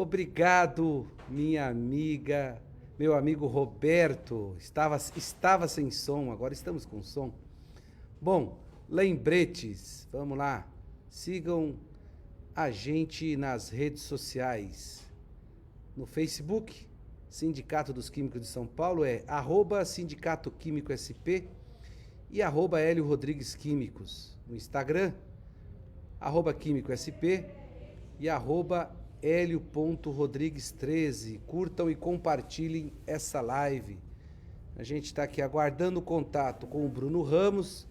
Obrigado, minha amiga, meu amigo Roberto. Estava sem som, agora estamos com som. Bom, lembretes, vamos lá. Sigam a gente nas redes sociais. No Facebook, Sindicato dos Químicos de São Paulo é @Sindicato Químico SP e @Hélio Rodrigues Químicos. No Instagram, @Químico SP e @Hélio.Rodrigues13. Curtam e compartilhem essa live. A gente está aqui aguardando o contato com o Bruno Ramos,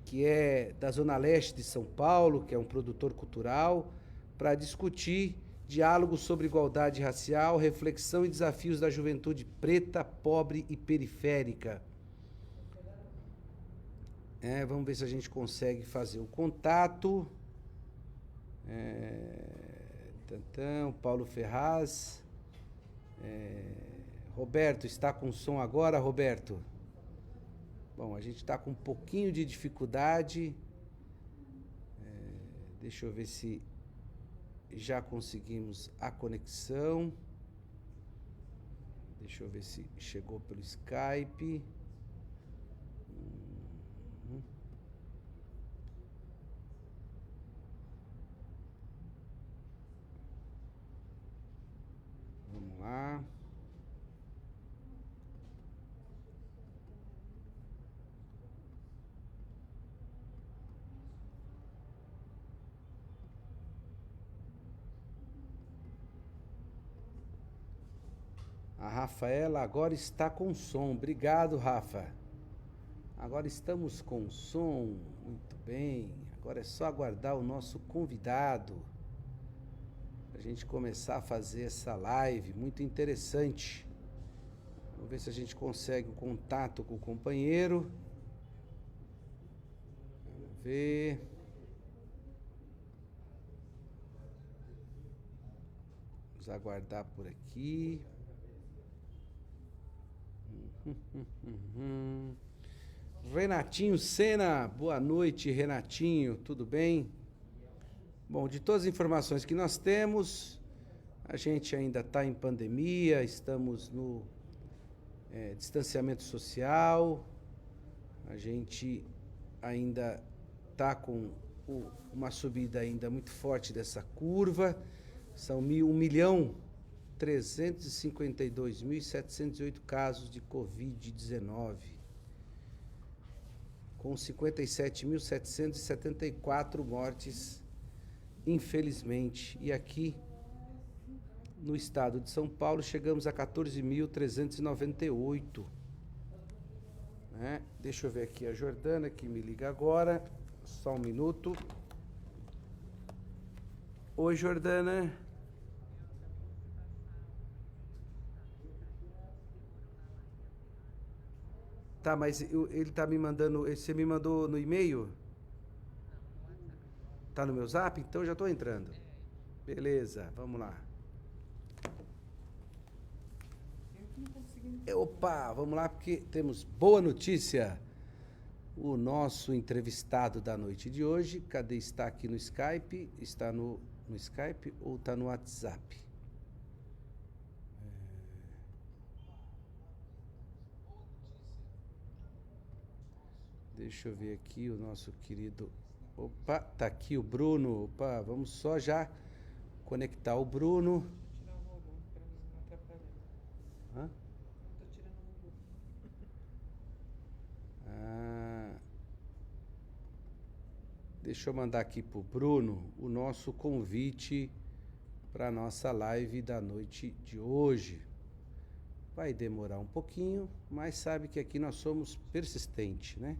que é da Zona Leste de São Paulo, que é um produtor cultural, para discutir diálogo sobre igualdade racial, reflexão e desafios da juventude preta, pobre e periférica. Vamos ver se a gente consegue fazer o contato. Paulo Ferraz. Roberto, está com som agora, Roberto? Bom, a gente está com um pouquinho de dificuldade. Deixa eu ver se já conseguimos a conexão. Deixa eu ver se chegou pelo Skype. Vamos lá. A Rafaela agora está com som. Obrigado, Rafa. Agora estamos com som. Muito bem. Agora é só aguardar o nosso convidado. A gente começar a fazer essa live muito interessante. Vamos ver se a gente consegue o contato com o companheiro. Vamos ver. Vamos aguardar por aqui. Renatinho Sena, boa noite, Renatinho, tudo bem? Bom, de todas as informações que nós temos, a gente ainda está em pandemia, estamos no distanciamento social, a gente ainda está com uma subida ainda muito forte dessa curva, são 1.352.708 casos de Covid-19, com 57.774 mortes, infelizmente. E aqui no estado de São Paulo chegamos a 14.398. Deixa eu ver aqui a Jordana que me liga agora. Só um minuto. Oi, Jordana. Tá, mas ele tá me mandando. Você me mandou no e-mail? Tá no meu zap? Então já tô entrando. Beleza, vamos lá. Opa, vamos lá porque temos boa notícia. O nosso entrevistado da noite de hoje, cadê? Está aqui no Skype? Está no Skype ou está no WhatsApp? Deixa eu ver aqui o nosso querido... Opa, tá aqui o Bruno. Opa, vamos só já conectar o Bruno. Hã? Deixa eu mandar aqui pro Bruno o nosso convite para a nossa live da noite de hoje. Vai demorar um pouquinho, mas sabe que aqui nós somos persistentes, né?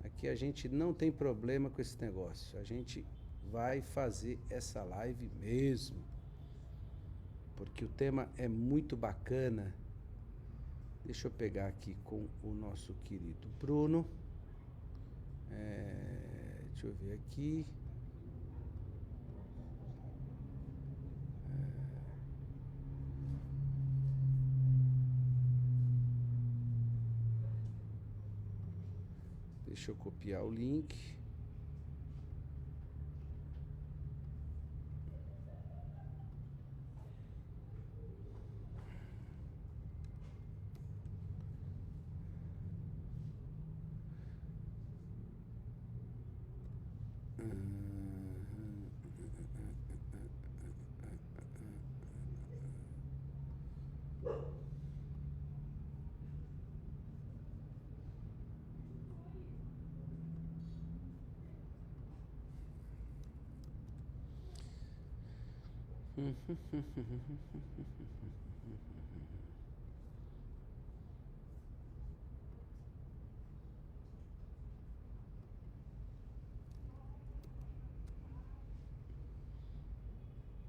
Aqui a gente não tem problema com esse negócio. A gente vai fazer essa live mesmo. Porque o tema é muito bacana. Deixa eu pegar aqui com o nosso querido Bruno. Deixa eu ver aqui. Deixa eu copiar o link.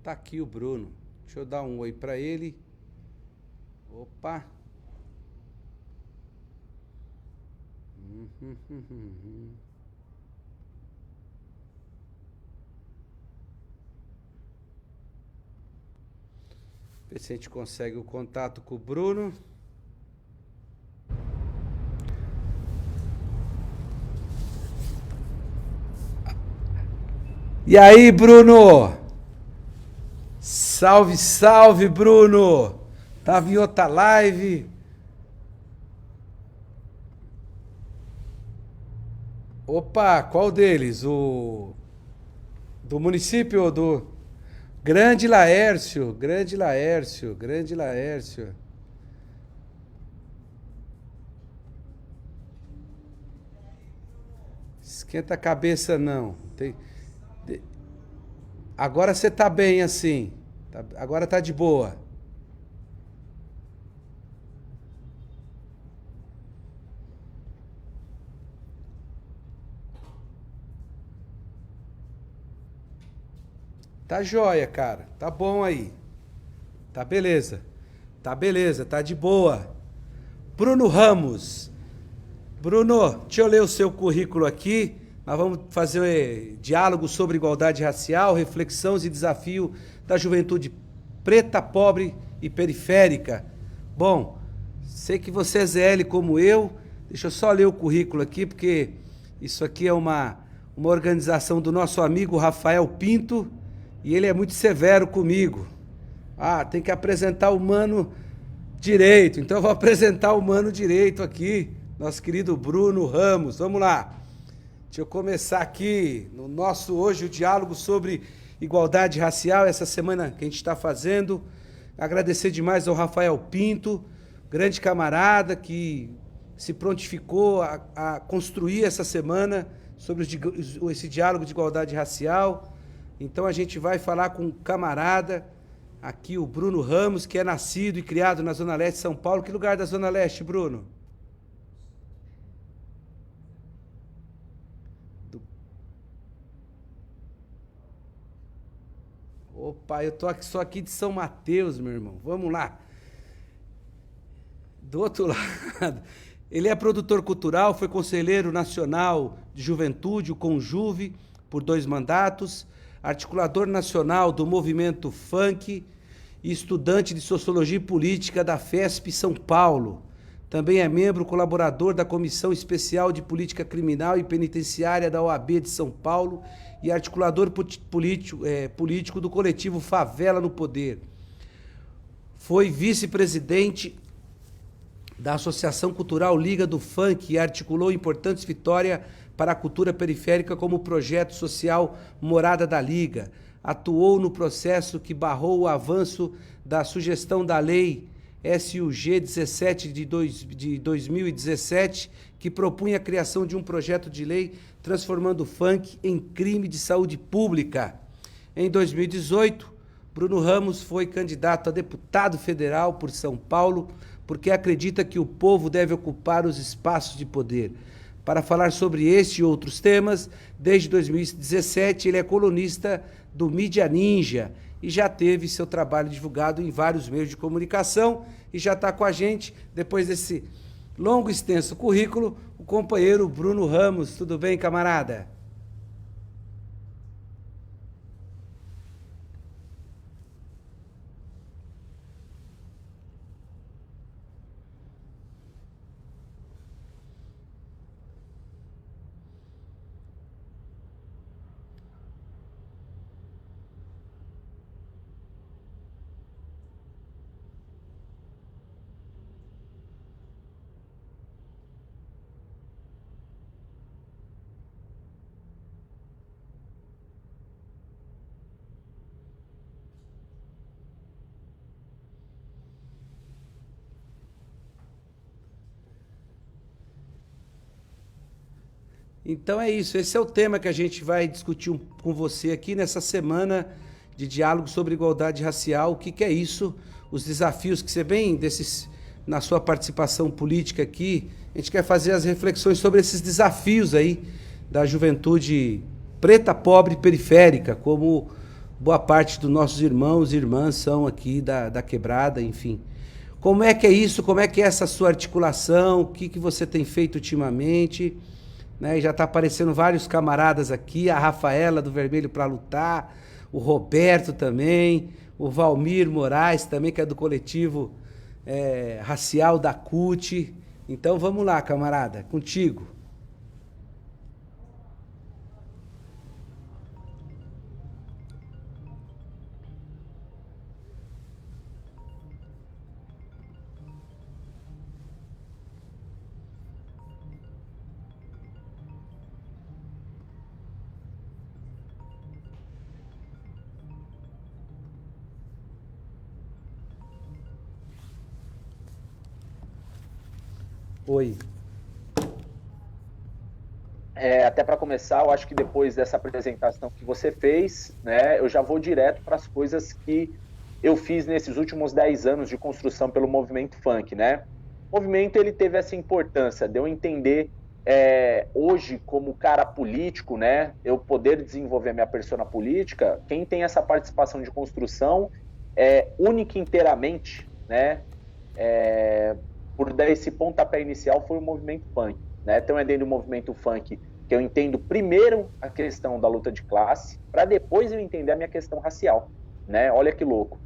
Tá aqui o Bruno. Deixa eu dar um oi pra ele. Opa. Ver se a gente consegue o contato com o Bruno. E aí, Bruno? Salve, salve, Bruno! Tava em outra live. Opa, qual deles? O do município ou do Grande Laércio? Grande Laércio, Grande Laércio. Esquenta a cabeça não. Agora você tá bem assim. Agora tá de boa. Tá joia, cara. Tá bom aí. Tá beleza. Tá beleza, tá de boa. Bruno Ramos. Bruno, deixa eu ler o seu currículo aqui. Nós vamos fazer diálogo sobre igualdade racial, reflexões e desafio da juventude preta, pobre e periférica. Bom, sei que você é ZL como eu. Deixa eu só ler o currículo aqui, porque isso aqui é uma organização do nosso amigo Rafael Pinto e ele é muito severo comigo. Ah, tem que apresentar o mano direito. Então eu vou apresentar o mano direito aqui, nosso querido Bruno Ramos. Vamos lá. Deixa eu começar aqui no nosso hoje o diálogo sobre igualdade racial, essa semana que a gente está fazendo. Agradecer demais ao Rafael Pinto, grande camarada que se prontificou a construir essa semana sobre esse diálogo de igualdade racial. Então a gente vai falar com um camarada, aqui o Bruno Ramos, que é nascido e criado na Zona Leste de São Paulo. Que lugar da Zona Leste, Bruno? Opa, eu tô aqui, só aqui de São Mateus, meu irmão. Vamos lá. Do outro lado, ele é produtor cultural, foi conselheiro nacional de juventude, o Conjuve, por 2 mandatos, articulador nacional do movimento funk e estudante de sociologia e política da FESP São Paulo. Também é membro colaborador da Comissão Especial de Política Criminal e Penitenciária da OAB de São Paulo e articulador político do coletivo Favela no Poder. Foi vice-presidente da Associação Cultural Liga do Funk e articulou importantes vitórias para a cultura periférica como o projeto social Morada da Liga. Atuou no processo que barrou o avanço da sugestão da lei SUG 17 de 2017, que propunha a criação de um projeto de lei transformando o funk em crime de saúde pública. Em 2018, Bruno Ramos foi candidato a deputado federal por São Paulo, porque acredita que o povo deve ocupar os espaços de poder. Para falar sobre este e outros temas, desde 2017 ele é colunista do Mídia Ninja e já teve seu trabalho divulgado em vários meios de comunicação e já está com a gente, depois desse longo e extenso currículo, o companheiro Bruno Ramos. Tudo bem, camarada? Então é isso, esse é o tema que a gente vai discutir com você aqui nessa semana de diálogo sobre igualdade racial. O que, que é isso? Os desafios que você vem na sua participação política aqui. A gente quer fazer as reflexões sobre esses desafios aí da juventude preta, pobre, periférica, como boa parte dos nossos irmãos e irmãs são aqui da quebrada, enfim. Como é que é isso? Como é que é essa sua articulação? O que, que você tem feito ultimamente? Né? Já está aparecendo vários camaradas aqui, a Rafaela do Vermelho para Lutar, o Roberto também, o Valmir Moraes também, que é do coletivo racial da CUT. Então vamos lá, camarada, contigo. Oi. Até para começar, eu acho que depois dessa apresentação que você fez, né, eu já vou direto para as coisas que eu fiz nesses últimos 10 anos de construção pelo movimento funk, né? O movimento, ele teve essa importância de eu entender hoje, como cara político, né, eu poder desenvolver a minha persona política. Quem tem essa participação de construção única inteiramente, né, por dar esse pontapé inicial, foi o movimento funk, né? Então é dentro do movimento funk que eu entendo primeiro a questão da luta de classe, para depois eu entender a minha questão racial, né? Olha que louco.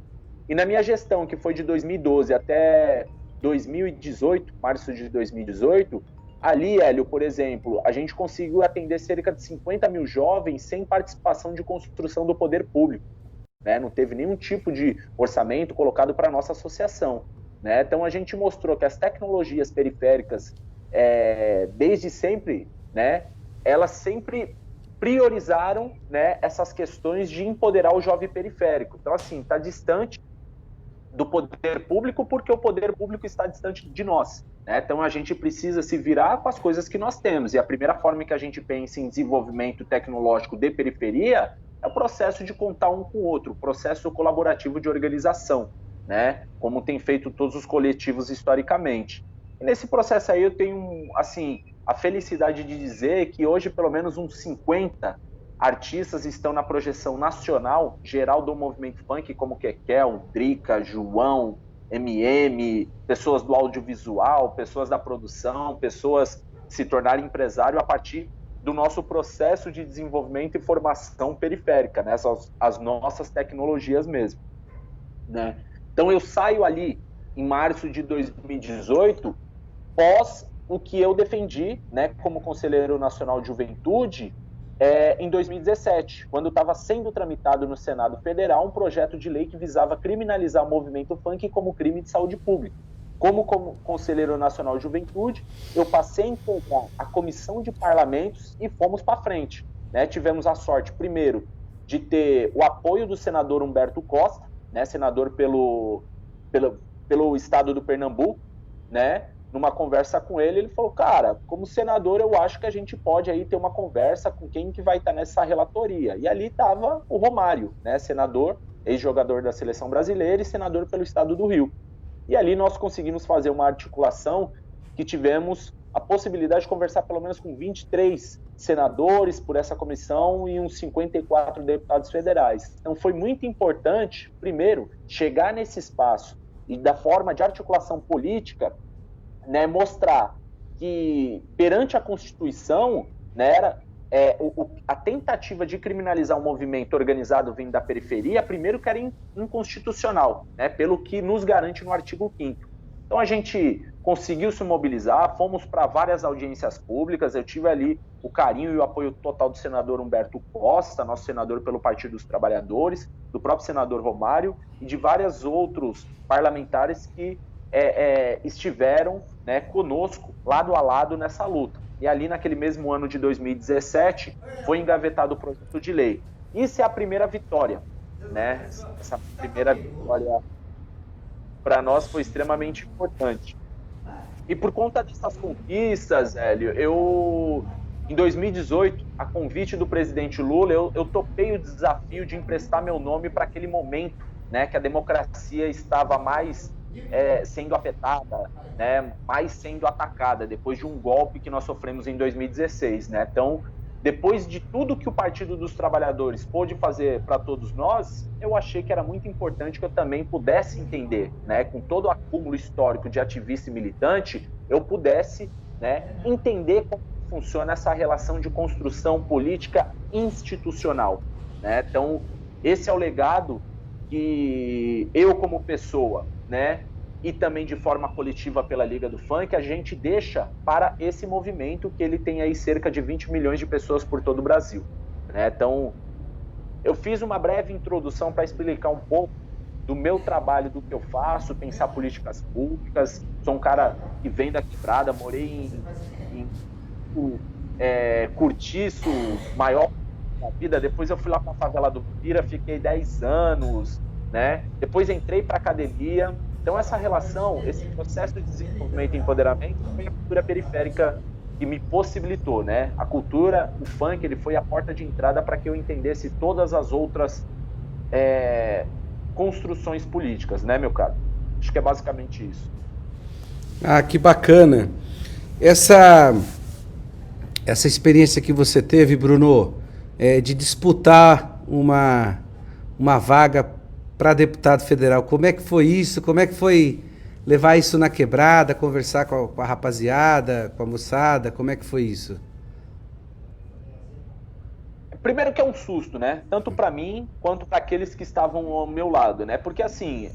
E na minha gestão, que foi de 2012 até 2018, março de 2018, ali, Hélio, por exemplo, a gente conseguiu atender cerca de 50 mil jovens sem participação de construção do poder público, né? Não teve nenhum tipo de orçamento colocado para a nossa associação, né? Então a gente mostrou que as tecnologias periféricas, desde sempre, né, elas sempre priorizaram, né, essas questões de empoderar o jovem periférico. Então, assim, está distante do poder público porque o poder público está distante de nós, né? Então a gente precisa se virar com as coisas que nós temos, e a primeira forma que a gente pensa em desenvolvimento tecnológico de periferia é o processo de contar um com o outro, o processo colaborativo de organização, né? Como tem feito todos os coletivos historicamente. E nesse processo aí eu tenho, assim, a felicidade de dizer que hoje pelo menos uns 50 artistas estão na projeção nacional geral do movimento funk, como Kekel, Drica, João, MM, pessoas do audiovisual, pessoas da produção, pessoas se tornarem empresário a partir do nosso processo de desenvolvimento e formação periférica, né? As nossas tecnologias mesmo, né? Então eu saio ali em março de 2018, pós o que eu defendi, né, como Conselheiro Nacional de Juventude, em 2017, quando estava sendo tramitado no Senado Federal um projeto de lei que visava criminalizar o movimento funk como crime de saúde pública. Como Conselheiro Nacional de Juventude, eu passei a integrar a Comissão de Parlamentos e fomos para frente, né? Tivemos a sorte, primeiro, de ter o apoio do senador Humberto Costa, né, senador pelo estado do Pernambuco, né? Numa conversa com ele falou, cara, como senador eu acho que a gente pode aí ter uma conversa com quem que vai estar nessa relatoria. E ali estava o Romário, né, senador, ex-jogador da seleção brasileira e senador pelo estado do Rio. E ali nós conseguimos fazer uma articulação que tivemos a possibilidade de conversar pelo menos com 23 senadores por essa comissão e uns 54 deputados federais. Então foi muito importante, primeiro, chegar nesse espaço e da forma de articulação política, né, mostrar que perante a Constituição, né, a tentativa de criminalizar um movimento organizado vindo da periferia, primeiro que era inconstitucional, né, pelo que nos garante no artigo 5º. Então a gente conseguiu se mobilizar, fomos para várias audiências públicas, eu tive ali o carinho e o apoio total do senador Humberto Costa, nosso senador pelo Partido dos Trabalhadores, do próprio senador Romário e de vários outros parlamentares que estiveram, né, conosco, lado a lado, nessa luta. E ali, naquele mesmo ano de 2017, foi engavetado o projeto de lei. Isso é a primeira vitória, né? Essa primeira vitória, para nós, foi extremamente importante. E por conta dessas conquistas, Hélio, eu Em 2018, a convite do presidente Lula, eu topei o desafio de emprestar meu nome para aquele momento, né, que a democracia estava mais sendo afetada, né, mais sendo atacada, depois de um golpe que nós sofremos em 2016. Né? Então, depois de tudo que o Partido dos Trabalhadores pôde fazer para todos nós, eu achei que era muito importante que eu também pudesse entender, né, com todo o acúmulo histórico de ativista e militante, eu pudesse, né, entender como funciona essa relação de construção política institucional. Né? Então, esse é o legado que eu, como pessoa, né, e também de forma coletiva pela Liga do Funk, a gente deixa para esse movimento que ele tem aí cerca de 20 milhões de pessoas por todo o Brasil. Né? Então, eu fiz uma breve introdução para explicar um pouco do meu trabalho, do que eu faço, pensar políticas públicas. Sou um cara que vem da quebrada, morei em Curtiço, maior da vida. Depois eu fui lá para a favela do Pira, fiquei 10 anos, né? Depois entrei para a academia. Então essa relação, esse processo de desenvolvimento e empoderamento foi a cultura periférica que me possibilitou, né? A cultura, o funk, ele foi a porta de entrada para que eu entendesse todas as outras construções políticas, né, meu caro? Acho que é basicamente isso. Ah, que bacana. Essa experiência que você teve, Bruno, de disputar uma vaga para deputado federal, como é que foi isso? Como é que foi levar isso na quebrada, conversar com a rapaziada, com a moçada? Como é que foi isso? Primeiro que é um susto, né? Tanto para mim quanto para aqueles que estavam ao meu lado, né? Porque assim,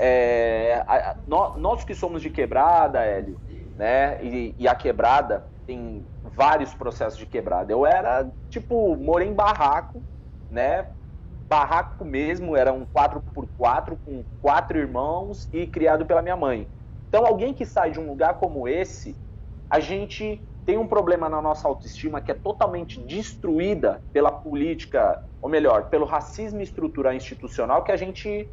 nós que somos de quebrada, Hélio, né? E a quebrada tem vários processos de quebrada. Eu era, morei em barraco, né? Barraco mesmo, era um 4x4 com 4 irmãos e criado pela minha mãe. Então, alguém que sai de um lugar como esse, a gente tem um problema na nossa autoestima que é totalmente destruída pela política, ou melhor, pelo racismo estrutural institucional, que a gente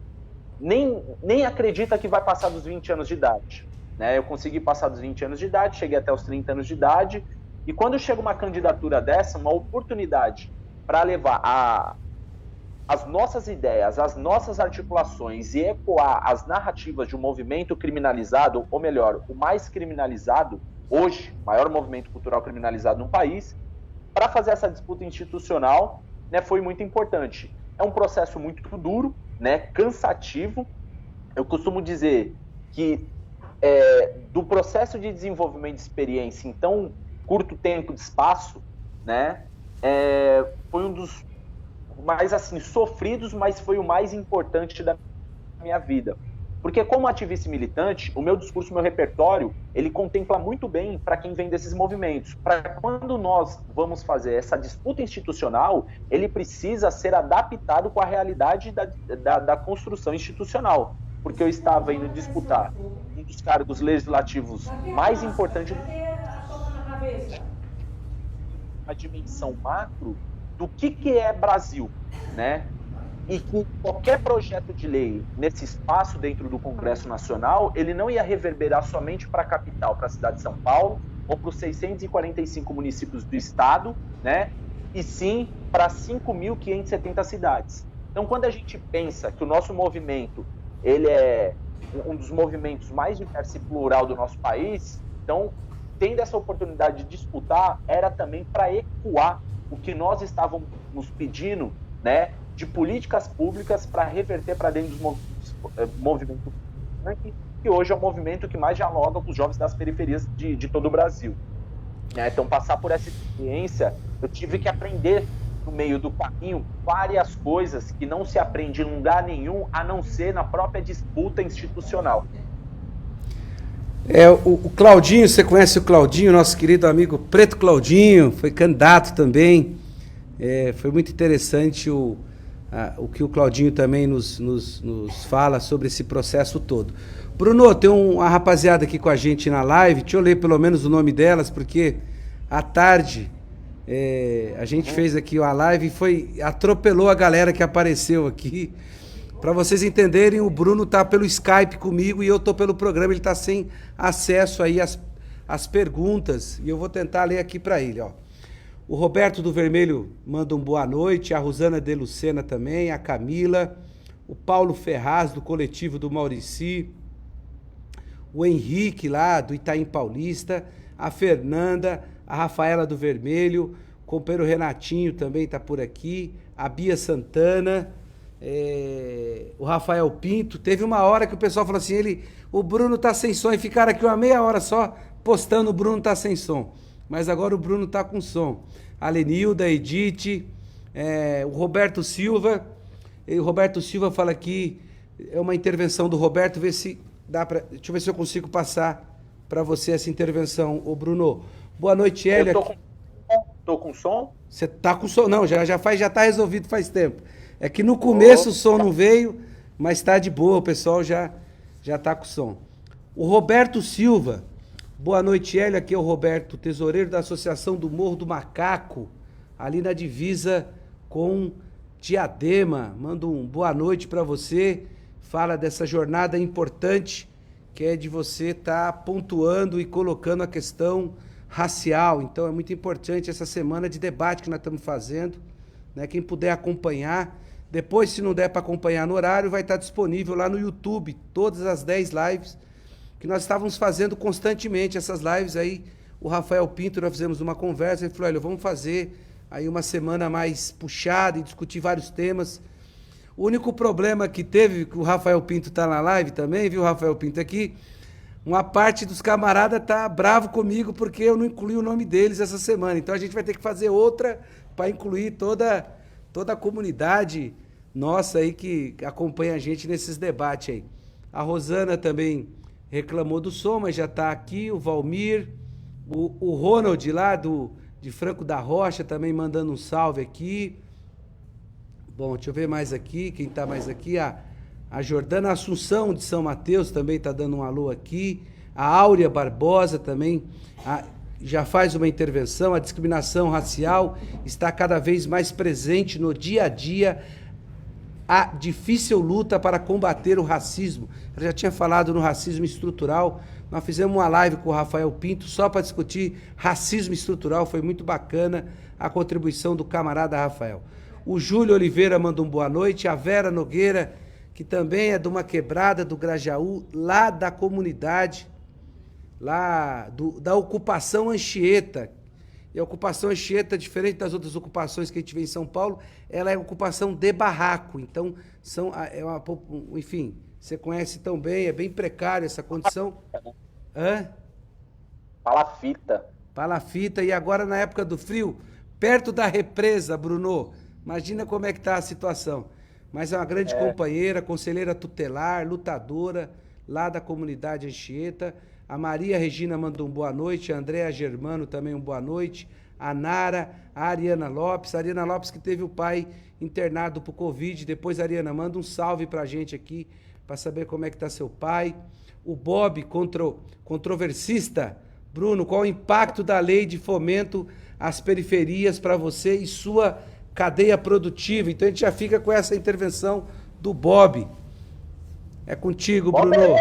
nem acredita que vai passar dos 20 anos de idade. Né? Eu consegui passar dos 20 anos de idade, cheguei até os 30 anos de idade, e quando chega uma candidatura dessa, uma oportunidade para levar as nossas ideias, as nossas articulações e ecoar as narrativas de um movimento criminalizado, ou melhor, o mais criminalizado, hoje, maior movimento cultural criminalizado no país, para fazer essa disputa institucional, né, foi muito importante. É um processo muito duro, né, cansativo. Eu costumo dizer que do processo de desenvolvimento de experiência em tão curto tempo de espaço, né, foi um dos mais assim sofridos, mas foi o mais importante da minha vida. Porque como ativista e militante, o meu discurso, o meu repertório, ele contempla muito bem para quem vem desses movimentos. Para quando nós vamos fazer essa disputa institucional, ele precisa ser adaptado com a realidade da construção institucional. Porque eu estava indo disputar um dos cargos legislativos mais importantes a dimensão macro do que é Brasil, né? E que qualquer projeto de lei nesse espaço dentro do Congresso Nacional, ele não ia reverberar somente para a capital, para a cidade de São Paulo, ou para os 645 municípios do estado, né? E sim para 5.570 cidades. Então, quando a gente pensa que o nosso movimento, ele é um dos movimentos mais diversos e plural do nosso país, então, tendo essa oportunidade de disputar, era também para ecoar o que nós estávamos pedindo, né, de políticas públicas para reverter para dentro dos movimentos, que hoje é o movimento que mais dialoga com os jovens das periferias de todo o Brasil. Então, passar por essa experiência, eu tive que aprender no meio do caminho várias coisas que não se aprende em lugar nenhum, a não ser na própria disputa institucional. O Claudinho, você conhece o Claudinho, nosso querido amigo Preto Claudinho, foi candidato também. Foi muito interessante o que o Claudinho também nos fala sobre esse processo todo. Bruno, tem uma rapaziada aqui com a gente na live, deixa eu ler pelo menos o nome delas, porque à tarde a gente fez aqui a live e atropelou a galera que apareceu aqui. Para vocês entenderem, o Bruno tá pelo Skype comigo e eu tô pelo programa, ele tá sem acesso aí às perguntas, e eu vou tentar ler aqui para ele, ó. O Roberto do Vermelho manda um boa noite, a Rosana de Lucena também, a Camila, o Paulo Ferraz do Coletivo do Maurici, o Henrique lá do Itaim Paulista, a Fernanda, a Rafaela do Vermelho, o companheiro Renatinho também está por aqui, a Bia Santana, o Rafael Pinto. Teve uma hora que o pessoal falou assim, o Bruno tá sem som, e ficaram aqui uma meia hora só postando o Bruno tá sem som. Mas agora o Bruno tá com som. A Lenilda, a Edith, o Roberto Silva. E o Roberto Silva fala aqui, é uma intervenção do Roberto, ver se dá pra, deixa eu ver se eu consigo passar para você essa intervenção, ô Bruno. Boa noite, Hélio. Tô com som? Você tá com som? Não, já tá resolvido faz tempo. É que no começo o som não veio, mas tá de boa, o pessoal já tá com som. O Roberto Silva, boa noite, Hélio, aqui é o Roberto, tesoureiro da Associação do Morro do Macaco, ali na divisa com Diadema. Manda um boa noite para você, fala dessa jornada importante que é de você estar pontuando e colocando a questão racial. Então é muito importante essa semana de debate que nós estamos fazendo, né? Quem puder acompanhar, depois se não der para acompanhar no horário, vai estar disponível lá no YouTube, todas as 10 lives que nós estávamos fazendo constantemente, essas lives aí. O Rafael Pinto, nós fizemos uma conversa, ele falou, olha, vamos fazer aí uma semana mais puxada e discutir vários temas. O único problema que teve, que o Rafael Pinto tá na live também, viu, Rafael Pinto, aqui, uma parte dos camaradas tá bravo comigo porque eu não incluí o nome deles essa semana. Então a gente vai ter que fazer outra para incluir toda a comunidade nossa aí que acompanha a gente nesses debates aí. A Rosana também reclamou do som, mas já tá aqui, o Valmir, o Ronald lá de Franco da Rocha também mandando um salve aqui. Bom, deixa eu ver mais aqui, quem tá mais aqui, a Jordana Assunção de São Mateus também tá dando um alô aqui, a Áurea Barbosa também já faz uma intervenção. A discriminação racial está cada vez mais presente no dia a dia, a difícil luta para combater o racismo. Eu já tinha falado no racismo estrutural, nós fizemos uma live com o Rafael Pinto só para discutir racismo estrutural, foi muito bacana a contribuição do camarada Rafael. O Júlio Oliveira manda um boa noite, a Vera Nogueira, que também é de uma quebrada do Grajaú, lá da comunidade, lá da ocupação Anchieta. E a ocupação Anchieta, diferente das outras ocupações que a gente vê em São Paulo, ela é ocupação de barraco. Então, enfim, você conhece tão bem, é bem precária essa condição. Palafita. Palafita, e agora na época do frio, perto da represa, Bruno. Imagina como é que está a situação. Mas é uma grande companheira, conselheira tutelar, lutadora, lá da comunidade Anchieta. A Maria Regina manda um boa noite, a Andréa Germano também um boa noite, a Nara, a Ariana Lopes que teve o pai internado por Covid. Depois, Ariana, manda um salve pra gente aqui, para saber como é que tá seu pai. O Bob, controversista. Bruno, qual o impacto da lei de fomento às periferias para você e sua cadeia produtiva? Então a gente já fica com essa intervenção do Bob. É contigo, Bob, Bruno.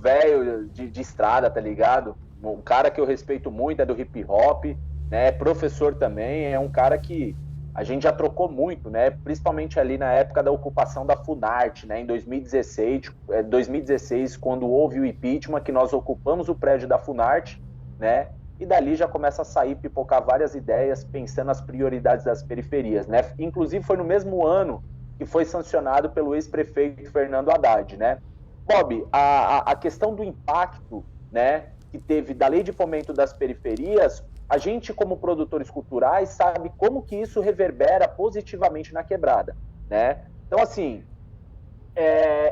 Velho de estrada, tá ligado? Um cara que eu respeito muito, é do hip hop, né? Professor também, é um cara que a gente já trocou muito, né? Principalmente ali na época da ocupação da Funarte, né? Em 2016, quando houve o impeachment, que nós ocupamos o prédio da Funarte, né? E dali já começa a sair, pipocar várias ideias, pensando nas prioridades das periferias, né? Inclusive foi no mesmo ano que foi sancionado pelo ex-prefeito Fernando Haddad, né? Bob, a questão do impacto, né, que teve da lei de fomento das periferias, a gente como produtores culturais sabe como que isso reverbera positivamente na quebrada, né? Então, assim,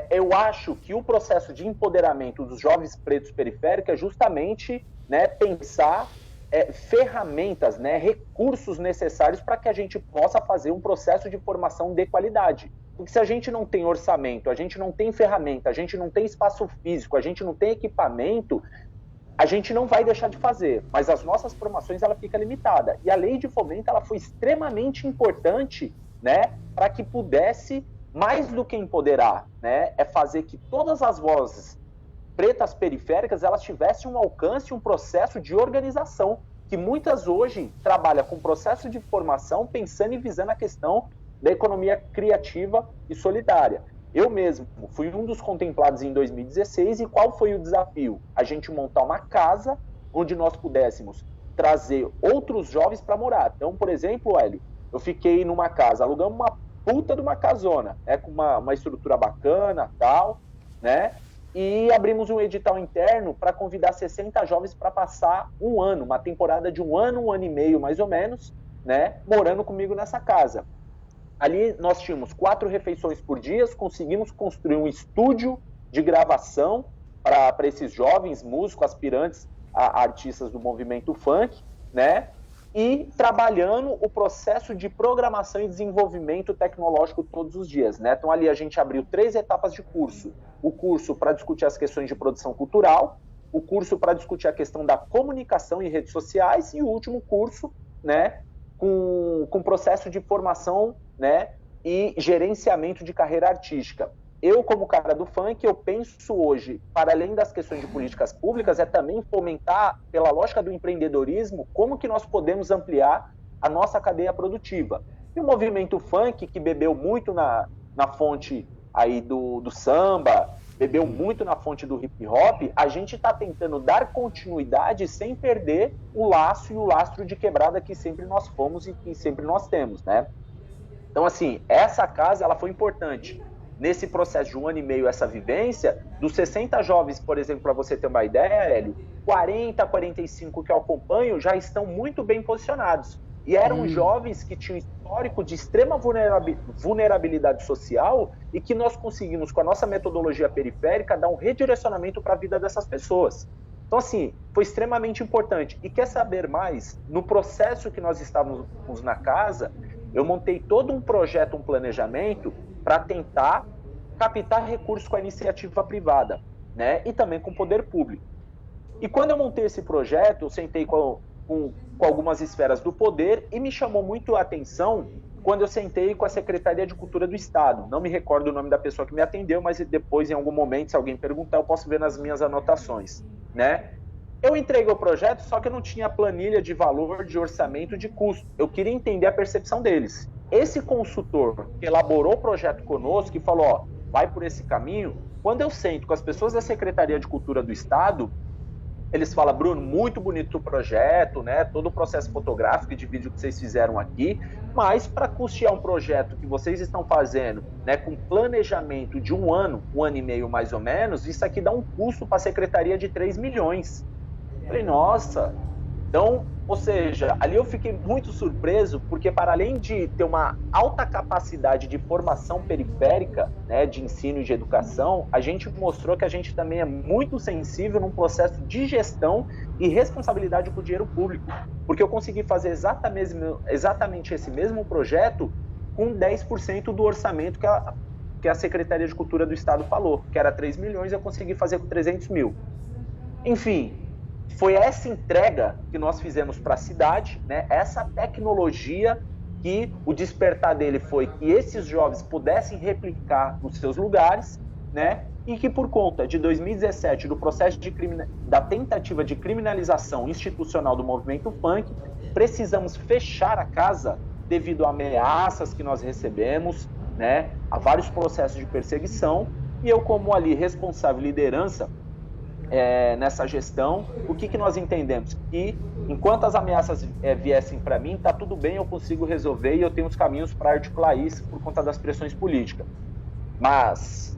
eu acho que o processo de empoderamento dos jovens pretos periféricos é justamente, né, pensar ferramentas, né, recursos necessários para que a gente possa fazer um processo de formação de qualidade. Porque se a gente não tem orçamento, a gente não tem ferramenta, a gente não tem espaço físico, a gente não tem equipamento, a gente não vai deixar de fazer. Mas as nossas formações, ela fica limitada. E a lei de fomento, ela foi extremamente importante, né, para que pudesse, mais do que empoderar, né, fazer que todas as vozes pretas periféricas, elas tivessem um alcance, um processo de organização, que muitas hoje trabalham com processo de formação pensando e visando a questão da economia criativa e solidária. Eu mesmo fui um dos contemplados em 2016 e qual foi o desafio? A gente montar uma casa onde nós pudéssemos trazer outros jovens para morar. Então, por exemplo, Hélio, eu fiquei numa casa, alugamos uma puta de uma casona, com uma estrutura bacana, tal, né? E abrimos um edital interno para convidar 60 jovens para passar um ano, uma temporada de um ano e meio, mais ou menos, né? Morando comigo nessa casa. Ali nós tínhamos 4 refeições por dia, conseguimos construir um estúdio de gravação para esses jovens músicos, aspirantes a artistas do movimento funk, né? E trabalhando o processo de programação e desenvolvimento tecnológico todos os dias, né? Então ali a gente abriu 3 etapas de curso. O curso para discutir as questões de produção cultural, o curso para discutir a questão da comunicação em redes sociais e o último curso, né, com processo de formação, né, e gerenciamento de carreira artística. Eu, como cara do funk, eu penso hoje, para além das questões de políticas públicas, é também fomentar, pela lógica do empreendedorismo, como que nós podemos ampliar a nossa cadeia produtiva. E o movimento funk, que bebeu muito na fonte aí do samba, bebeu muito na fonte do hip hop, a gente está tentando dar continuidade sem perder o laço e o lastro de quebrada que sempre nós fomos e que sempre nós temos, né? Então, assim, essa casa, ela foi importante. Nesse processo de um ano e meio, essa vivência, dos 60 jovens, por exemplo, para você ter uma ideia, Hélio, 40, 45 que eu acompanho já estão muito bem posicionados. E eram jovens que tinham histórico de extrema vulnerabilidade social e que nós conseguimos, com a nossa metodologia periférica, dar um redirecionamento para a vida dessas pessoas. Então, assim, foi extremamente importante. E quer saber mais? No processo que nós estávamos na casa, eu montei todo um projeto, um planejamento para tentar captar recursos com a iniciativa privada, né? E também com o poder público. E quando eu montei esse projeto, eu sentei com algumas esferas do poder e me chamou muito a atenção quando eu sentei com a Secretaria de Cultura do Estado. Não me recordo o nome da pessoa que me atendeu, mas depois, em algum momento, se alguém perguntar, eu posso ver nas minhas anotações, né? Eu entreguei o projeto, só que eu não tinha planilha de valor, de orçamento, de custo. Eu queria entender a percepção deles. Esse consultor que elaborou o projeto conosco e falou, ó, vai por esse caminho, quando eu sento com as pessoas da Secretaria de Cultura do Estado, eles falam, Bruno, muito bonito o projeto, né? Todo o processo fotográfico e de vídeo que vocês fizeram aqui, mas para custear um projeto que vocês estão fazendo, né, com planejamento de um ano e meio mais ou menos, isso aqui dá um custo para a Secretaria de 3 milhões. Eu falei, nossa. Então, ou seja, ali eu fiquei muito surpreso, porque para além de ter uma alta capacidade de formação periférica, né, de ensino e de educação, a gente mostrou que a gente também é muito sensível num processo de gestão e responsabilidade com o dinheiro público, porque eu consegui fazer exatamente esse mesmo projeto com 10% do orçamento que a Secretaria de Cultura do Estado falou, que era 3 milhões, eu consegui fazer com 300 mil. Enfim, foi essa entrega que nós fizemos para a cidade, né? Essa tecnologia que o despertar dele foi que esses jovens pudessem replicar nos seus lugares, né? E que por conta de 2017, do processo da tentativa de criminalização institucional do movimento funk, precisamos fechar a casa devido a ameaças que nós recebemos, né? A vários processos de perseguição, e eu, como ali responsável liderança nessa gestão, o que nós entendemos? Que enquanto as ameaças viessem para mim, tá tudo bem, eu consigo resolver e eu tenho os caminhos para articular isso por conta das pressões políticas. Mas,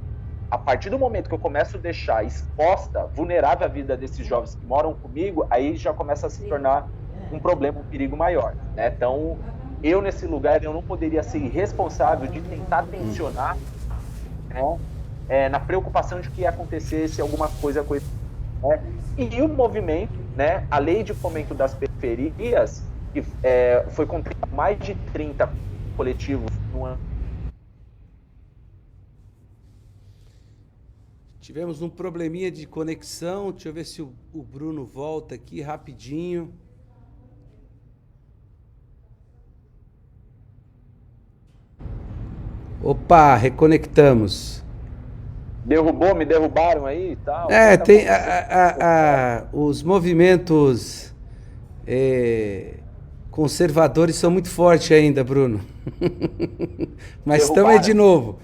a partir do momento que eu começo a deixar exposta, vulnerável a vida desses jovens que moram comigo, aí já começa a se tornar um problema, um perigo maior, né? Então, eu nesse lugar, eu não poderia ser irresponsável de tentar tensionar, né, na preocupação de que acontecesse alguma coisa com isso. E o movimento, né, a lei de fomento das periferias, que foi contra mais de 30 coletivos no ano. Tivemos um probleminha de conexão, deixa eu ver se o Bruno volta aqui rapidinho. Opa, reconectamos. Me derrubaram aí e tal. Tem os movimentos conservadores são muito fortes ainda, Bruno. Mas estamos aí de novo.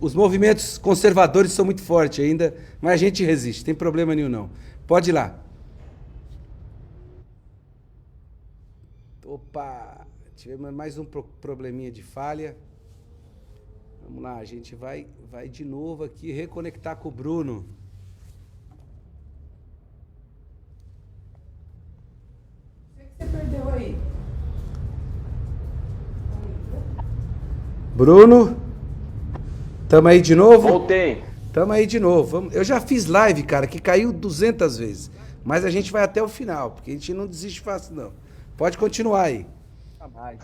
Os movimentos conservadores são muito fortes ainda, mas a gente resiste, tem problema nenhum não. Pode ir lá. Opa, tivemos mais um probleminha de falha. Vamos lá, a gente vai de novo aqui reconectar com o Bruno. O que você perdeu aí? Bruno, tamo aí de novo? Voltei. Tamo aí de novo. Eu já fiz live, cara, que caiu 200 vezes. Mas a gente vai até o final, porque a gente não desiste fácil, não. Pode continuar aí. Jamais.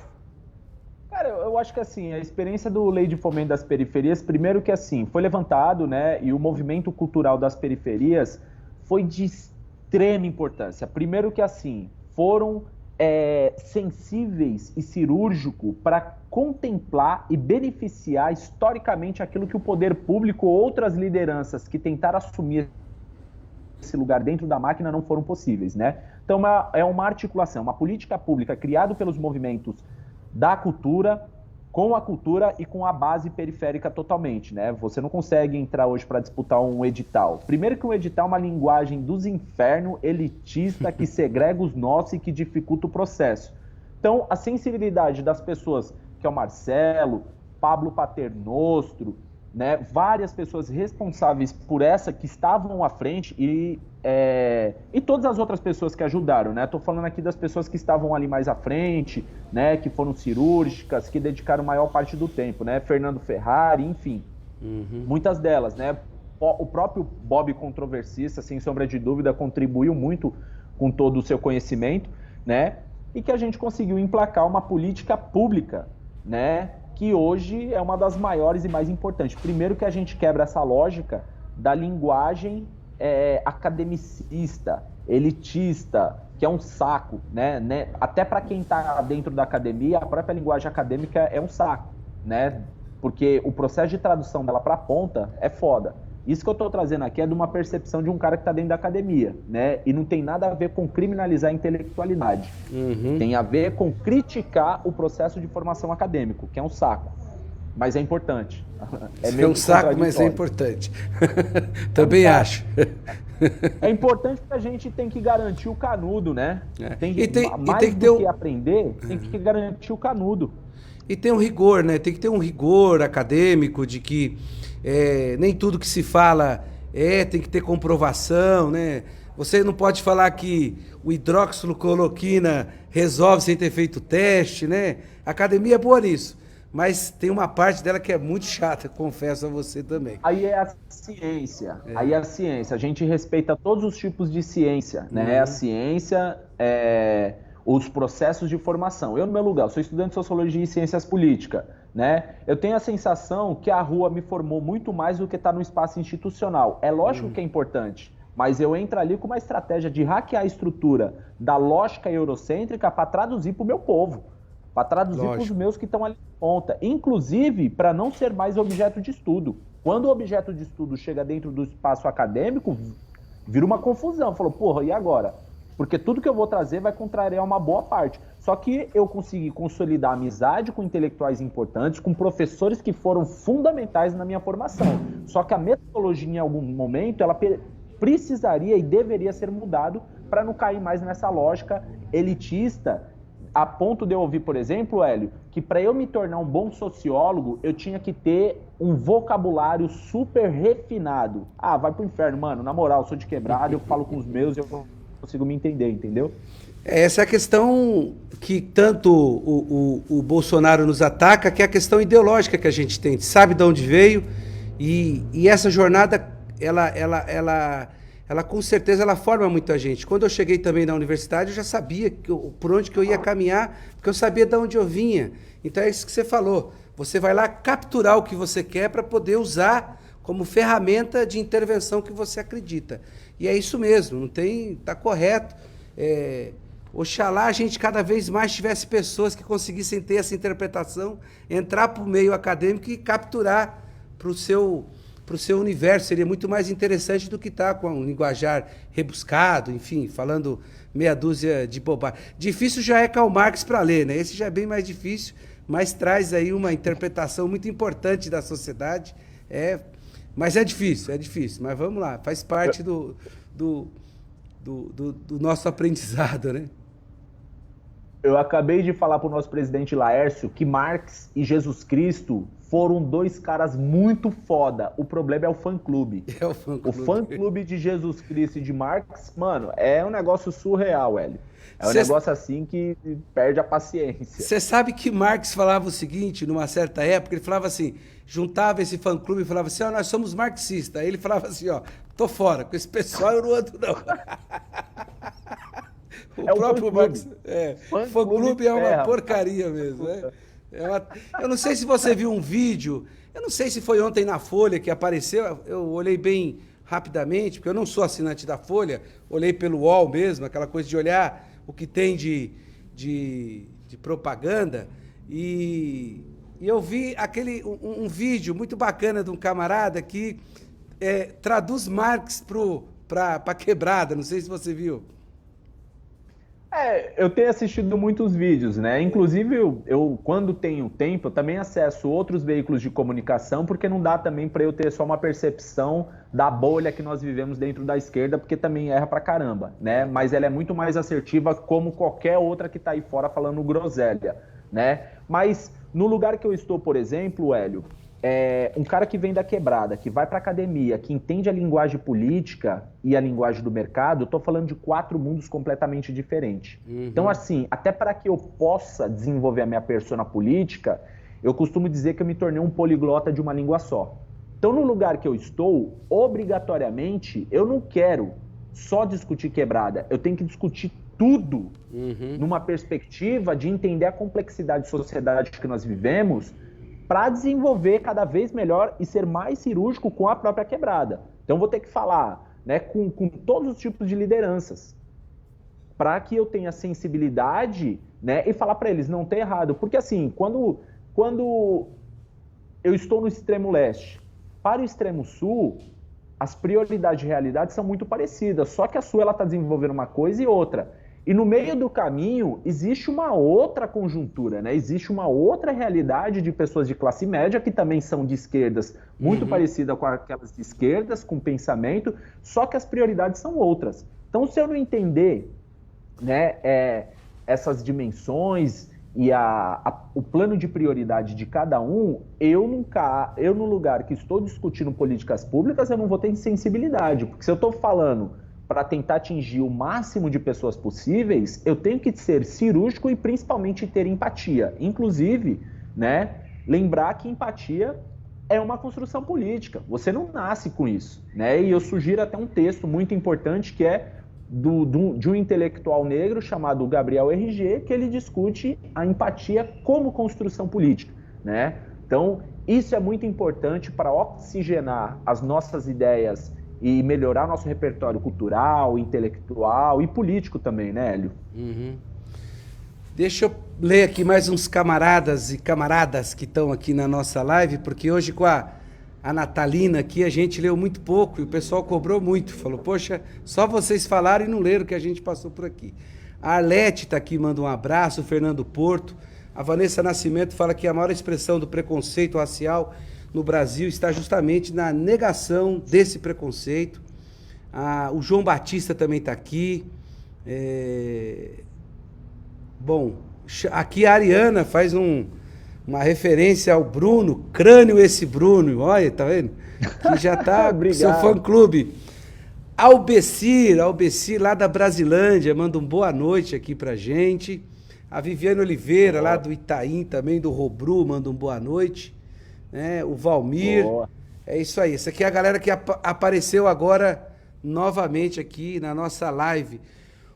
Cara, eu acho que assim, a experiência do Lei de Fomento das Periferias, primeiro que assim, foi levantado, né, e o movimento cultural das periferias foi de extrema importância. Primeiro que assim, foram sensíveis e cirúrgicos para contemplar e beneficiar historicamente aquilo que o poder público ou outras lideranças que tentaram assumir esse lugar dentro da máquina não foram possíveis, né? Então é uma articulação, uma política pública criada pelos movimentos da cultura, com a cultura e com a base periférica totalmente, né? Você não consegue entrar hoje para disputar um edital. Primeiro que um edital é uma linguagem dos infernos, elitista, que segrega os nossos e que dificulta o processo. Então, a sensibilidade das pessoas, que é o Marcelo, Pablo Paternostro, né? Várias pessoas responsáveis por essa que estavam à frente e todas as outras pessoas que ajudaram, né? Estou falando aqui das pessoas que estavam ali mais à frente, né? Que foram cirúrgicas, que dedicaram maior parte do tempo, né? Fernando Ferrari, enfim, muitas delas, né? O próprio Bob Controversista, sem sombra de dúvida, contribuiu muito com todo o seu conhecimento, né? E que a gente conseguiu emplacar uma política pública, né? Que hoje é uma das maiores e mais importantes. Primeiro que a gente quebra essa lógica da linguagem academicista, elitista, que é um saco, né? Até para quem está dentro da academia, a própria linguagem acadêmica é um saco, né? Porque o processo de tradução dela para a ponta é foda. Isso que eu estou trazendo aqui é de uma percepção de um cara que está dentro da academia, né? E não tem nada a ver com criminalizar a intelectualidade. Tem a ver com criticar o processo de formação acadêmico, que é um saco, mas é importante. É um saco, mas é importante. Também acho. É importante porque a gente tem que garantir o canudo, né? Mais tem que do que aprender, tem que garantir o canudo. E tem um rigor, né? Tem que ter um rigor acadêmico de que nem tudo que se fala tem que ter comprovação, né? Você não pode falar que o hidroxicloroquina resolve sem ter feito teste, né? A academia é boa nisso, mas tem uma parte dela que é muito chata, confesso a você também. Aí é a ciência, aí é a ciência. A gente respeita todos os tipos de ciência, né? A ciência, os processos de formação. Eu, no meu lugar, sou estudante de Sociologia e Ciências Políticas, né? Eu tenho a sensação que a rua me formou muito mais do que estar no espaço institucional. É lógico que é importante, mas eu entro ali com uma estratégia de hackear a estrutura da lógica eurocêntrica para traduzir para o meu povo, para traduzir para os meus que estão ali na ponta, inclusive para não ser mais objeto de estudo. Quando o objeto de estudo chega dentro do espaço acadêmico, vira uma confusão. Falou, porra, e agora? Porque tudo que eu vou trazer vai contrariar uma boa parte. Só que eu consegui consolidar amizade com intelectuais importantes, com professores que foram fundamentais na minha formação. Só que a metodologia, em algum momento, ela precisaria e deveria ser mudado para não cair mais nessa lógica elitista, a ponto de eu ouvir, por exemplo, Hélio, que para eu me tornar um bom sociólogo, eu tinha que ter um vocabulário super refinado. Ah, vai pro inferno, mano. Na moral, eu sou de quebrada, eu falo com os meus e eu consigo me entender, entendeu? Essa é a questão que tanto o Bolsonaro nos ataca, que é a questão ideológica que a gente tem. Sabe de onde veio e essa jornada, ela com certeza ela forma muita gente. Quando eu cheguei também na universidade, eu já sabia por onde que eu ia caminhar, porque eu sabia de onde eu vinha. Então é isso que você falou. Você vai lá capturar o que você quer para poder usar como ferramenta de intervenção que você acredita. E é isso mesmo, não tem, tá correto. Oxalá a gente cada vez mais tivesse pessoas que conseguissem ter essa interpretação, entrar para o meio acadêmico e capturar para o o seu universo, seria muito mais interessante do que estar com um linguajar rebuscado, enfim, falando meia dúzia de bobagem. Difícil já é Karl Marx para ler, né? Esse já é bem mais difícil, mas traz aí uma interpretação muito importante da sociedade. Mas é difícil, mas vamos lá, faz parte do nosso aprendizado, né? Eu acabei de falar para o nosso presidente Laércio que Marx e Jesus Cristo foram dois caras muito foda. O problema é o fã-clube. O fã-clube de Jesus Cristo e de Marx, mano, é um negócio surreal, Hélio. É um negócio assim que perde a paciência. Você sabe que Marx falava o seguinte, numa certa época, ele falava assim, juntava esse fã-clube e falava assim, nós somos marxistas. Aí ele falava assim, tô fora, com esse pessoal eu não ando não. O próprio Marx. Fã-clube é uma porcaria mesmo. Eu não sei se você viu um vídeo, eu não sei se foi ontem na Folha que apareceu, eu olhei bem rapidamente, porque eu não sou assinante da Folha, olhei pelo UOL mesmo, aquela coisa de olhar o que tem de propaganda, e eu vi um vídeo muito bacana de um camarada que traduz para quebrada, não sei se você viu. Eu tenho assistido muitos vídeos, né? Inclusive, eu quando tenho tempo, eu também acesso outros veículos de comunicação, porque não dá também para eu ter só uma percepção da bolha que nós vivemos dentro da esquerda, porque também erra pra caramba, né? Mas ela é muito mais assertiva como qualquer outra que tá aí fora falando groselha, né? Mas no lugar que eu estou, por exemplo, Hélio, um cara que vem da quebrada, que vai para academia, que entende a linguagem política e a linguagem do mercado, eu tô falando de 4 mundos completamente diferentes. Uhum. Então, assim, até para que eu possa desenvolver a minha persona política, eu costumo dizer que eu me tornei um poliglota de uma língua só. Então, no lugar que eu estou, obrigatoriamente, eu não quero só discutir quebrada, eu tenho que discutir tudo numa perspectiva de entender a complexidade de sociedade que nós vivemos, para desenvolver cada vez melhor e ser mais cirúrgico com a própria quebrada. Então vou ter que falar, né, com todos os tipos de lideranças, para que eu tenha sensibilidade, né, e falar para eles, não tem errado. Porque assim, quando eu estou no extremo leste, para o extremo sul, as prioridades e realidades são muito parecidas, só que a sua está desenvolvendo uma coisa e outra. E no meio do caminho existe uma outra conjuntura, né? Existe uma outra realidade de pessoas de classe média que também são de esquerdas, muito parecida com aquelas de esquerdas, com pensamento, só que as prioridades são outras. Então, se eu não entender, né, essas dimensões e o plano de prioridade de cada um, eu no lugar que estou discutindo políticas públicas, eu não vou ter sensibilidade, porque se eu estou falando para tentar atingir o máximo de pessoas possíveis, eu tenho que ser cirúrgico e principalmente ter empatia. Inclusive, né, lembrar que empatia é uma construção política. Você não nasce com isso, né? E eu sugiro até um texto muito importante que é de um intelectual negro chamado Gabriel RG, que ele discute a empatia como construção política, né? Então, isso é muito importante para oxigenar as nossas ideias e melhorar nosso repertório cultural, intelectual e político também, né, Hélio? Deixa eu ler aqui mais uns camaradas e camaradas que estão aqui na nossa live, porque hoje com a Natalina aqui a gente leu muito pouco e o pessoal cobrou muito. Falou, poxa, só vocês falaram e não leram o que a gente passou por aqui. A Arlete está aqui, manda um abraço, o Fernando Porto. A Vanessa Nascimento fala que a maior expressão do preconceito racial no Brasil está justamente na negação desse preconceito. O João Batista também está aqui. Bom, aqui a Ariana faz uma referência ao Bruno, crânio esse Bruno, olha, tá vendo? Que já está com seu fã-clube. Albecir lá da Brasilândia, manda um boa noite aqui pra gente. A Viviane Oliveira, lá do Itaim, também do Robru, manda um boa noite. O Valmir, é isso aí. Essa aqui é a galera que apareceu agora novamente aqui na nossa live.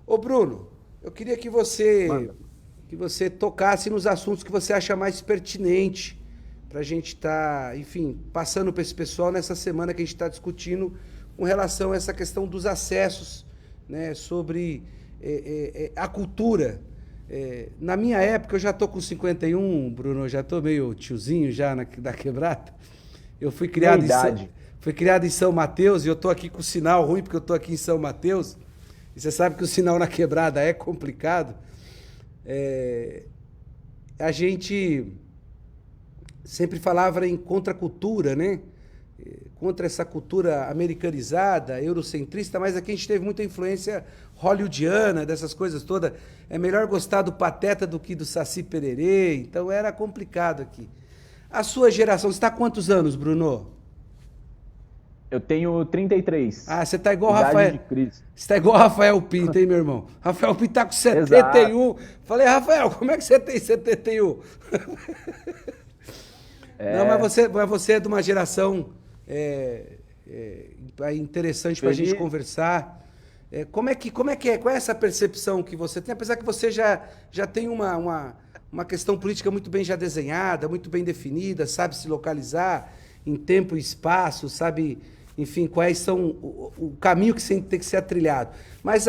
Ô Bruno, eu queria que você tocasse nos assuntos que você acha mais pertinente para a gente estar, enfim, passando para esse pessoal nessa semana que a gente está discutindo com relação a essa questão dos acessos, né, sobre a cultura. Na minha época, eu já estou com 51, Bruno, eu já estou meio tiozinho já da quebrada. Eu fui criado foi criado em São Mateus e eu tô aqui com o sinal ruim porque eu tô aqui em São Mateus. E você sabe que o sinal na quebrada é complicado. A gente sempre falava em contracultura, né? Contra essa cultura americanizada, eurocentrista, mas aqui a gente teve muita influência hollywoodiana, dessas coisas todas. É melhor gostar do Pateta do que do Saci Pererê, então era complicado aqui. A sua geração, você está há quantos anos, Bruno? Eu tenho 33. Ah, você tá igual o Idade Rafael. de Cristo. Você tá igual o Rafael Pinto, hein, meu irmão? Rafael Pinto tá com 71. Exato. Falei, Rafael, como é que você tem 71? Não, mas você é de uma geração interessante pra gente conversar. Como é que é? Qual é essa percepção que você tem? Apesar que você já tem uma questão política muito bem já desenhada, muito bem definida, sabe se localizar em tempo e espaço, sabe, enfim, quais são o caminho que tem que ser trilhado. Mas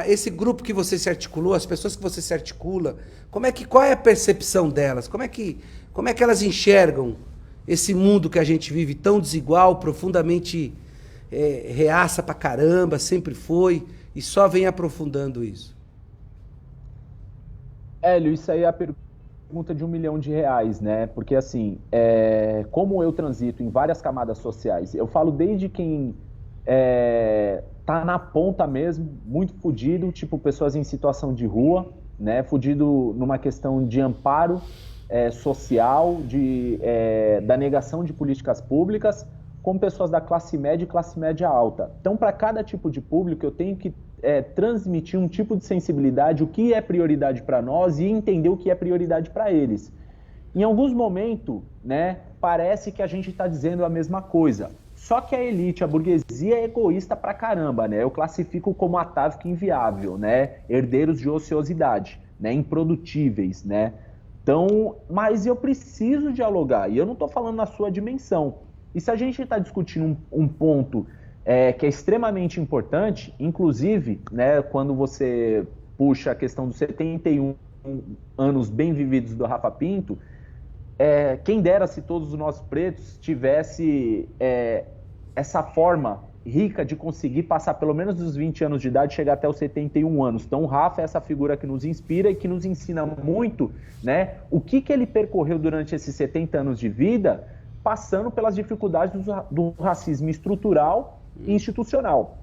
esse grupo que você se articulou, as pessoas que você se articula, qual é a percepção delas? Como é que elas enxergam esse mundo que a gente vive tão desigual, profundamente reaça pra caramba, sempre foi, e só vem aprofundando isso? Hélio, isso aí é a pergunta de R$1 milhão, né? Porque assim, como eu transito em várias camadas sociais, eu falo desde quem tá na ponta mesmo, muito fudido, tipo pessoas em situação de rua, né? Fudido numa questão de amparo social, da negação de políticas públicas, como pessoas da classe média e classe média alta. Então, para cada tipo de público, eu tenho que transmitir um tipo de sensibilidade, o que é prioridade para nós e entender o que é prioridade para eles. Em alguns momentos, né, parece que a gente está dizendo a mesma coisa. Só que a elite, a burguesia é egoísta pra caramba, né? Eu classifico como atávico inviável, né? Herdeiros de ociosidade, né? Improdutíveis, né? Então, mas eu preciso dialogar, e eu não estou falando na sua dimensão. E se a gente está discutindo um ponto que é extremamente importante, inclusive, né, quando você puxa a questão dos 71 anos bem vividos do Rafa Pinto, quem dera se todos os nossos pretos tivesse essa forma rica de conseguir passar pelo menos dos 20 anos de idade e chegar até os 71 anos. Então o Rafa é essa figura que nos inspira e que nos ensina muito, né, o que ele percorreu durante esses 70 anos de vida, passando pelas dificuldades do racismo estrutural e institucional.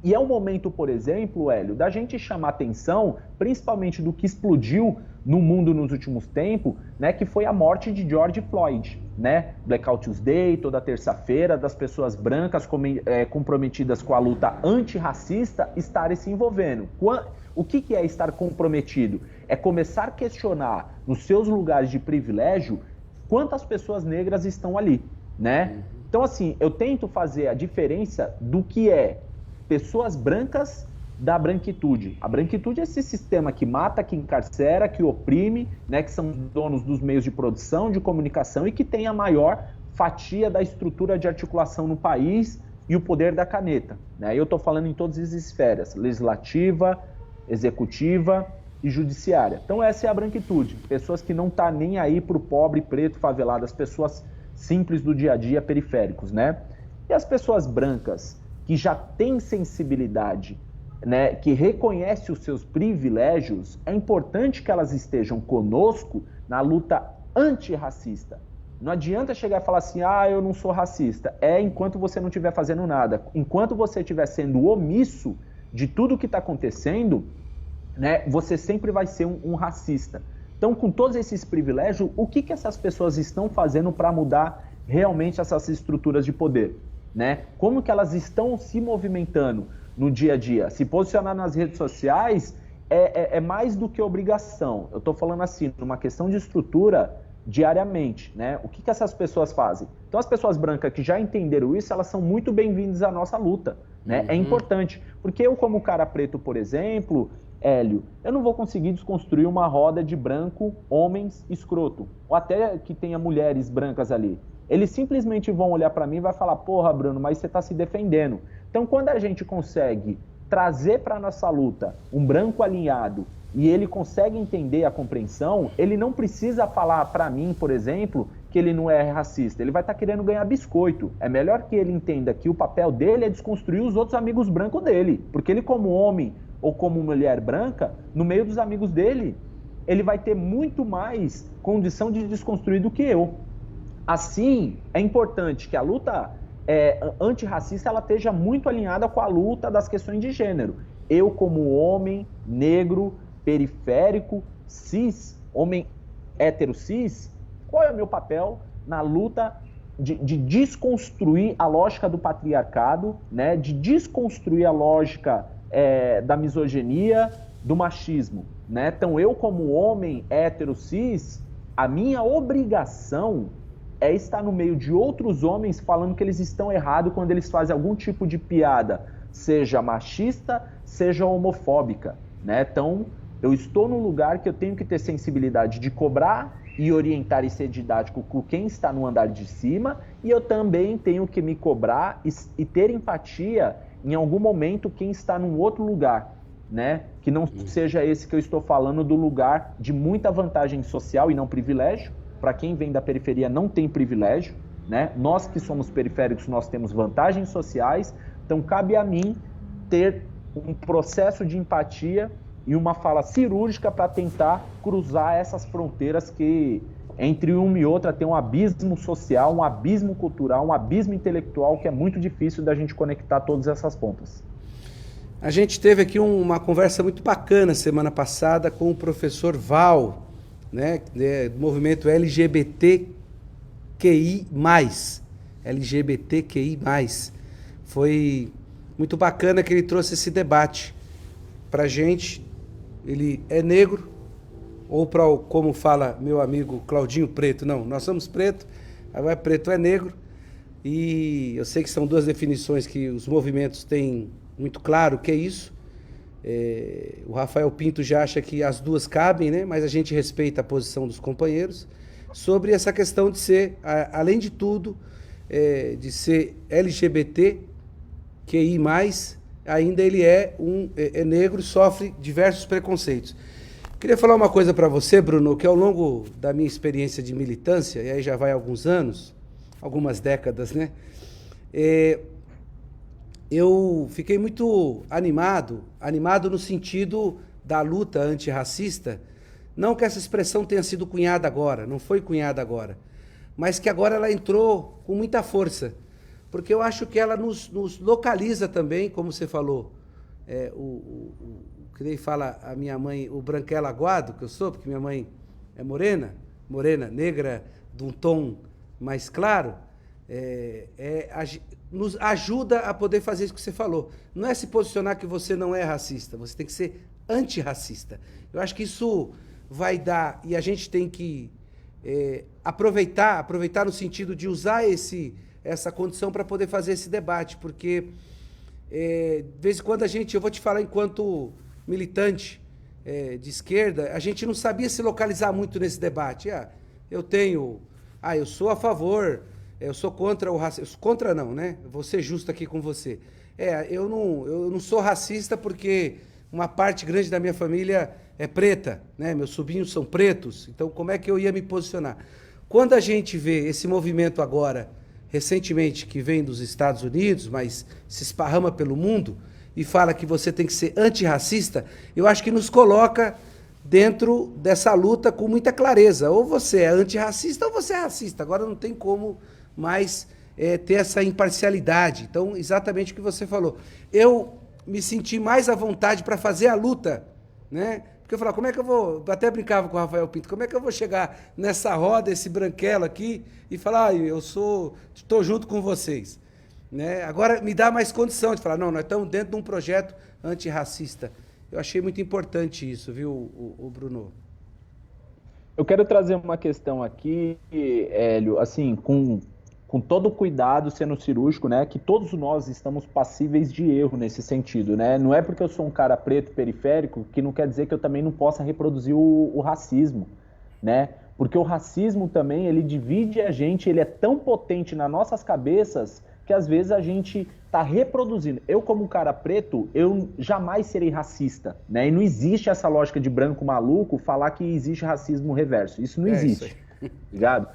E é um momento, por exemplo, Hélio, da gente chamar atenção, principalmente do que explodiu no mundo nos últimos tempos, né, que foi a morte de George Floyd, né? Blackout Tuesday, toda terça-feira, das pessoas brancas comprometidas com a luta antirracista estarem se envolvendo. O que é estar comprometido? É começar a questionar nos seus lugares de privilégio quantas pessoas negras estão ali, né? Então, assim, eu tento fazer a diferença do que é pessoas brancas da branquitude. A branquitude é esse sistema que mata, que encarcera, que oprime, né, que são donos dos meios de produção, de comunicação e que tem a maior fatia da estrutura de articulação no país e o poder da caneta, né? Eu estou falando em todas as esferas, legislativa, executiva e judiciária. Então essa é a branquitude, pessoas que não estão nem aí para o pobre, preto, favelado, as pessoas simples do dia a dia, periféricos, né? E as pessoas brancas que já têm sensibilidade, né, que reconhecem os seus privilégios, é importante que elas estejam conosco na luta antirracista. Não adianta chegar e falar assim, eu não sou racista. Enquanto você não estiver fazendo nada. Enquanto você estiver sendo omisso de tudo que está acontecendo, né, você sempre vai ser um racista. Então, com todos esses privilégios, o que essas pessoas estão fazendo para mudar realmente essas estruturas de poder, né? Como que elas estão se movimentando no dia a dia? Se posicionar nas redes sociais é mais do que obrigação. Eu estou falando assim, numa questão de estrutura diariamente, né? O que essas pessoas fazem? Então, as pessoas brancas que já entenderam isso, elas são muito bem-vindas à nossa luta, né? Uhum. É importante, porque eu, como cara preto, por exemplo, Hélio, eu não vou conseguir desconstruir uma roda de branco, homens, escroto, ou até que tenha mulheres brancas ali. Eles simplesmente vão olhar para mim e vai falar, porra, Bruno, mas você está se defendendo. Então, quando a gente consegue trazer para a nossa luta um branco alinhado e ele consegue entender a compreensão, ele não precisa falar para mim, por exemplo, que ele não é racista? Ele vai estar querendo ganhar biscoito. É melhor que ele entenda que o papel dele é desconstruir os outros amigos brancos dele. Porque ele, como homem ou como mulher branca, no meio dos amigos dele, ele vai ter muito mais condição de desconstruir do que eu. Assim, é importante que a luta antirracista ela esteja muito alinhada com a luta das questões de gênero. Eu, como homem, negro, periférico, cis, homem hétero cis, qual é o meu papel na luta de desconstruir a lógica do patriarcado, né? De desconstruir a lógica da misoginia, do machismo, né? Então, eu como homem hétero cis, a minha obrigação é estar no meio de outros homens falando que eles estão errados quando eles fazem algum tipo de piada, seja machista, seja homofóbica, né? Então, eu estou num lugar que eu tenho que ter sensibilidade de cobrar e orientar e ser didático com quem está no andar de cima, e eu também tenho que me cobrar e ter empatia em algum momento quem está num outro lugar, né? Que não seja esse que eu estou falando do lugar de muita vantagem social e não privilégio. Para quem vem da periferia não tem privilégio, né? Nós que somos periféricos, nós temos vantagens sociais, então cabe a mim ter um processo de empatia e uma fala cirúrgica para tentar cruzar essas fronteiras que entre uma e outra tem um abismo social, um abismo cultural, um abismo intelectual que é muito difícil da gente conectar todas essas pontas. A gente teve aqui uma conversa muito bacana semana passada com o professor Val, né, do movimento LGBTQI+. LGBTQI+. Foi muito bacana que ele trouxe esse debate pra gente. Ele é negro, ou como fala meu amigo Claudinho, preto. Não, nós somos preto, agora preto é negro. E eu sei que são duas definições que os movimentos têm muito claro o que é isso. O Rafael Pinto já acha que as duas cabem, né? Mas a gente respeita a posição dos companheiros sobre essa questão de ser, além de tudo, de ser LGBTQI+, ainda ele é negro e sofre diversos preconceitos. Queria falar uma coisa para você, Bruno, que ao longo da minha experiência de militância, e aí já vai alguns anos, algumas décadas, né? Eu fiquei muito animado no sentido da luta antirracista, não que essa expressão tenha sido cunhada agora, não foi cunhada agora, mas que agora ela entrou com muita força, porque eu acho que ela nos localiza também, como você falou, que nem fala a minha mãe, o branquelo aguado, que eu sou, porque minha mãe é morena, negra, de um tom mais claro, nos ajuda a poder fazer isso que você falou. Não é se posicionar que você não é racista, você tem que ser antirracista. Eu acho que isso vai dar, e a gente tem que aproveitar no sentido de usar essa condição para poder fazer esse debate, porque de vez em quando eu vou te falar enquanto militante de esquerda, a gente não sabia se localizar muito nesse debate. Eu sou a favor, eu sou contra o racismo. Contra não, né? Vou ser justo aqui com você. Eu não sou racista porque uma parte grande da minha família é preta, né? Meus sobrinhos são pretos, então como é que eu ia me posicionar? Quando a gente vê esse movimento agora, recentemente, que vem dos Estados Unidos, mas se esparrama pelo mundo, e fala que você tem que ser antirracista, eu acho que nos coloca dentro dessa luta com muita clareza. Ou você é antirracista ou você é racista. Agora não tem como mais ter essa imparcialidade. Então, exatamente o que você falou. Eu me senti mais à vontade para fazer a luta, né? Porque eu falava, como é que eu vou... Eu até brincava com o Rafael Pinto, como é que eu vou chegar nessa roda, esse branquelo aqui, e falar, estou junto com vocês. Né? Agora me dá mais condição de falar, não, nós estamos dentro de um projeto antirracista. Eu achei muito importante isso, viu, o Bruno? Eu quero trazer uma questão aqui, Hélio, assim, com todo cuidado, sendo cirúrgico, né, que todos nós estamos passíveis de erro nesse sentido, né? Não é porque eu sou um cara preto periférico que não quer dizer que eu também não possa reproduzir o racismo, né? Porque o racismo também, ele divide a gente, ele é tão potente nas nossas cabeças que às vezes a gente está reproduzindo. Eu, como um cara preto, eu jamais serei racista, né? E não existe essa lógica de branco maluco falar que existe racismo reverso. Isso não existe, ligado?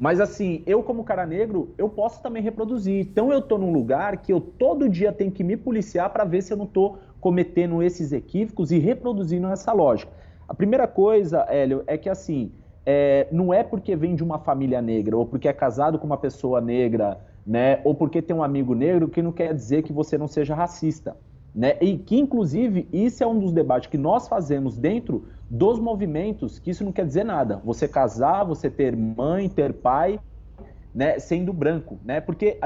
Mas assim, eu como cara negro, eu posso também reproduzir. Então eu tô num lugar que eu todo dia tenho que me policiar para ver se eu não tô cometendo esses equívocos e reproduzindo essa lógica. A primeira coisa, Hélio, é que assim, não é porque vem de uma família negra, ou porque é casado com uma pessoa negra, né, ou porque tem um amigo negro, que não quer dizer que você não seja racista. Né? E que, inclusive, isso é um dos debates que nós fazemos dentro dos movimentos, que isso não quer dizer nada. Você casar, você ter mãe, ter pai, né, sendo branco, né? Porque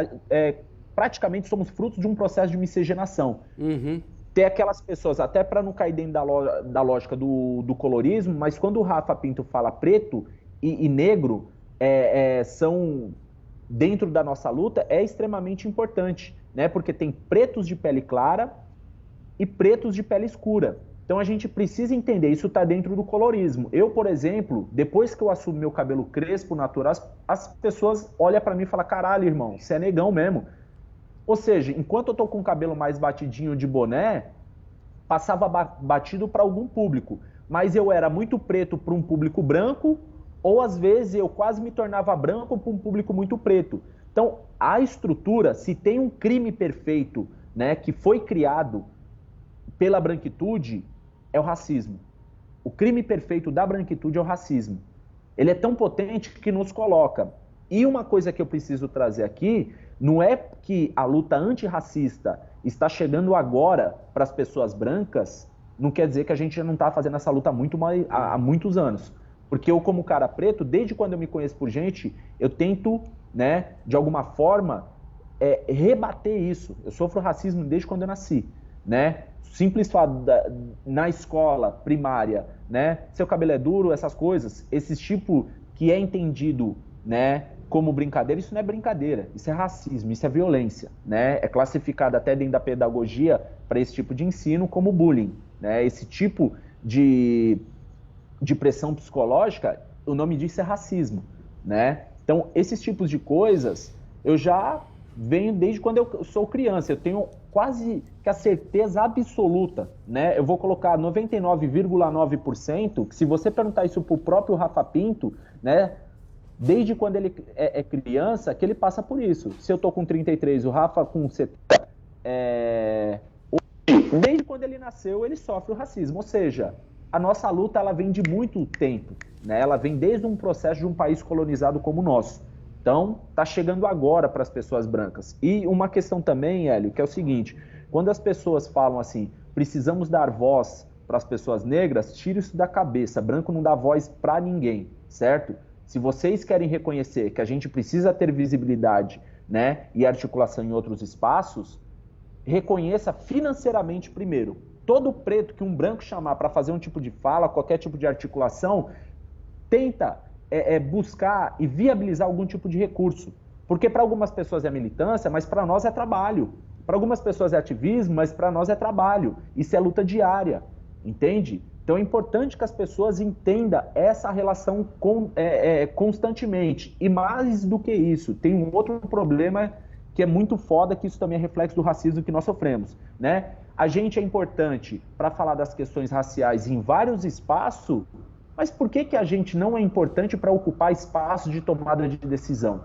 praticamente somos frutos de um processo de miscigenação. Uhum. Ter aquelas pessoas, até para não cair dentro da lógica do colorismo, mas quando o Rafa Pinto fala preto e negro, são, dentro da nossa luta, é extremamente importante, né? Porque tem pretos de pele clara e pretos de pele escura. Então a gente precisa entender, isso está dentro do colorismo. Eu, por exemplo, depois que eu assumo meu cabelo crespo, natural, as pessoas olham para mim e falam, caralho, irmão, você é negão mesmo. Ou seja, enquanto eu tô com o cabelo mais batidinho de boné, passava batido para algum público. Mas eu era muito preto para um público branco, ou às vezes eu quase me tornava branco para um público muito preto. Então, a estrutura, se tem um crime perfeito, né, que foi criado pela branquitude, é o racismo. O crime perfeito da branquitude é o racismo. Ele é tão potente que nos coloca. E uma coisa que eu preciso trazer aqui, não é que a luta antirracista está chegando agora para as pessoas brancas, não quer dizer que a gente já não está fazendo essa luta há muitos anos. Porque eu, como cara preto, desde quando eu me conheço por gente, eu tento, né, de alguma forma, rebater isso. Eu sofro racismo desde quando eu nasci, né? Simples fato na escola primária, né? Seu cabelo é duro, essas coisas, esse tipo que é entendido, né, como brincadeira, isso não é brincadeira, isso é racismo, isso é violência, né? É classificado até dentro da pedagogia para esse tipo de ensino como bullying, né? Esse tipo de pressão psicológica, o nome disso é racismo, né? Então, esses tipos de coisas, eu já venho desde quando eu sou criança, eu tenho quase que a certeza absoluta, né? Eu vou colocar 99,9%, que se você perguntar isso pro próprio Rafa Pinto, né? Desde quando ele é criança, que ele passa por isso. Se eu tô com 33, o Rafa com 70, desde quando ele nasceu, ele sofre o racismo. Ou seja, a nossa luta, ela vem de muito tempo, né? Ela vem desde um processo de um país colonizado como o nosso. Então, está chegando agora para as pessoas brancas. E uma questão também, Hélio, que é o seguinte, quando as pessoas falam assim, precisamos dar voz para as pessoas negras, tira isso da cabeça, branco não dá voz para ninguém, certo? Se vocês querem reconhecer que a gente precisa ter visibilidade, né, e articulação em outros espaços, reconheça financeiramente primeiro. Todo preto que um branco chamar para fazer um tipo de fala, qualquer tipo de articulação, tenta buscar e viabilizar algum tipo de recurso. Porque para algumas pessoas é militância, mas para nós é trabalho. Para algumas pessoas é ativismo, mas para nós é trabalho. Isso é luta diária, entende? Então é importante que as pessoas entendam essa relação constantemente. E mais do que isso, tem um outro problema que é muito foda, que isso também é reflexo do racismo que nós sofremos, né? A gente é importante para falar das questões raciais em vários espaços, mas por que a gente não é importante para ocupar espaços de tomada de decisão?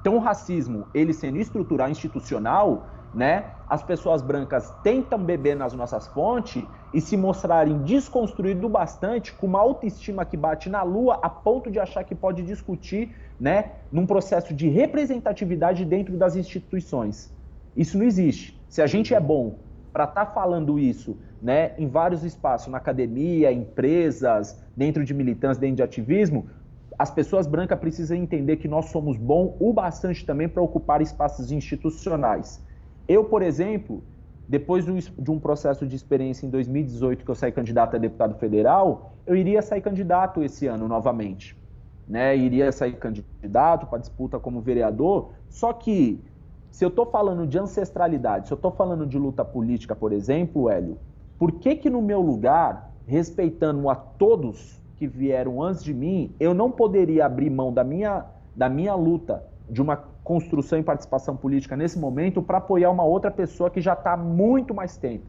Então o racismo, ele sendo estrutural, institucional, né, as pessoas brancas tentam beber nas nossas fontes e se mostrarem desconstruídos bastante, com uma autoestima que bate na lua, a ponto de achar que pode discutir, né, num processo de representatividade dentro das instituições. Isso não existe. Se a gente é bom para estar falando isso, né, em vários espaços, na academia, empresas, dentro de militância, dentro de ativismo, as pessoas brancas precisam entender que nós somos bons o bastante também para ocupar espaços institucionais. Eu, por exemplo, depois de um processo de experiência em 2018, que eu saí candidato a deputado federal, eu iria sair candidato esse ano novamente, né? Iria sair candidato para disputa como vereador, só que se eu estou falando de ancestralidade, se eu estou falando de luta política, por exemplo, Hélio, por que no meu lugar, respeitando a todos que vieram antes de mim, eu não poderia abrir mão da minha luta, de uma construção e participação política nesse momento, para apoiar uma outra pessoa que já está há muito mais tempo,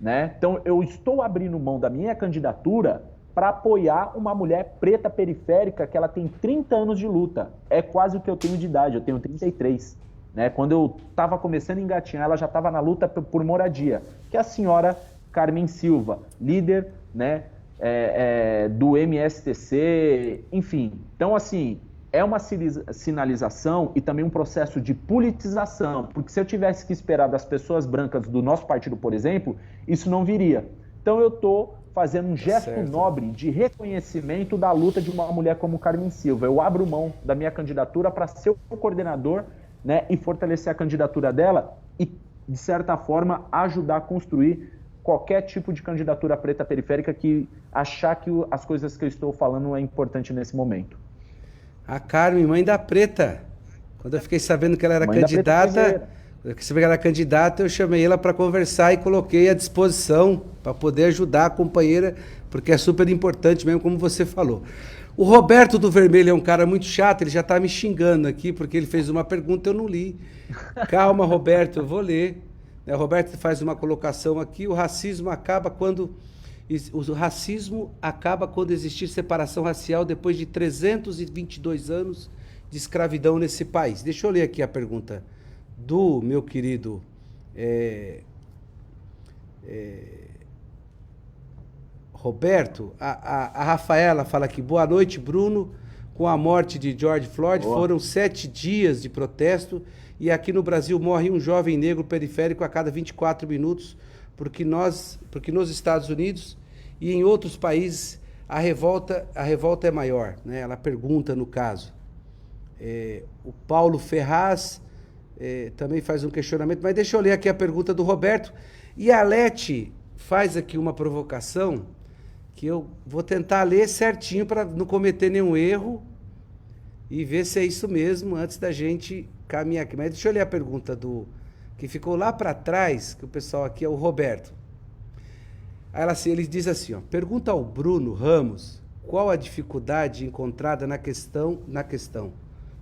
né? Então, eu estou abrindo mão da minha candidatura para apoiar uma mulher preta periférica que ela tem 30 anos de luta. É quase o que eu tenho de idade, eu tenho 33. Né? Quando eu estava começando a engatinhar, ela já estava na luta por moradia, que é a senhora Carmen Silva, líder, né, do MSTC, enfim. Então, assim, é uma sinalização e também um processo de politização, porque se eu tivesse que esperar das pessoas brancas do nosso partido, por exemplo, isso não viria. Então eu estou fazendo um gesto nobre de reconhecimento da luta de uma mulher como Carmen Silva. Eu abro mão da minha candidatura para ser o coordenador, né, e fortalecer a candidatura dela e, de certa forma, ajudar a construir qualquer tipo de candidatura preta periférica que achar que as coisas que eu estou falando é importante nesse momento. A Carmen, mãe da Preta. Quando eu fiquei sabendo que ela era candidata, eu chamei ela para conversar e coloquei à disposição para poder ajudar a companheira, porque é super importante mesmo, como você falou. O Roberto do Vermelho é um cara muito chato, ele já está me xingando aqui, porque ele fez uma pergunta e eu não li. Calma, Roberto, eu vou ler. O Roberto faz uma colocação aqui, o racismo acaba quando existir separação racial depois de 322 anos de escravidão nesse país. Deixa eu ler aqui a pergunta do meu querido Roberto. A Rafaela fala aqui, boa noite, Bruno. Com a morte de George Floyd, foram 7 dias de protesto e aqui no Brasil morre um jovem negro periférico a cada 24 minutos, porque nos Estados Unidos e em outros países a revolta é maior, né? Ela pergunta no caso. O Paulo Ferraz também faz um questionamento, mas deixa eu ler aqui a pergunta do Roberto. E a Leti faz aqui uma provocação que eu vou tentar ler certinho para não cometer nenhum erro e ver se é isso mesmo antes da gente caminhar aqui. Mas deixa eu ler a pergunta que ficou lá para trás, que o pessoal aqui é o Roberto. Aí ele diz assim, ó, pergunta ao Bruno Ramos qual a dificuldade encontrada na questão,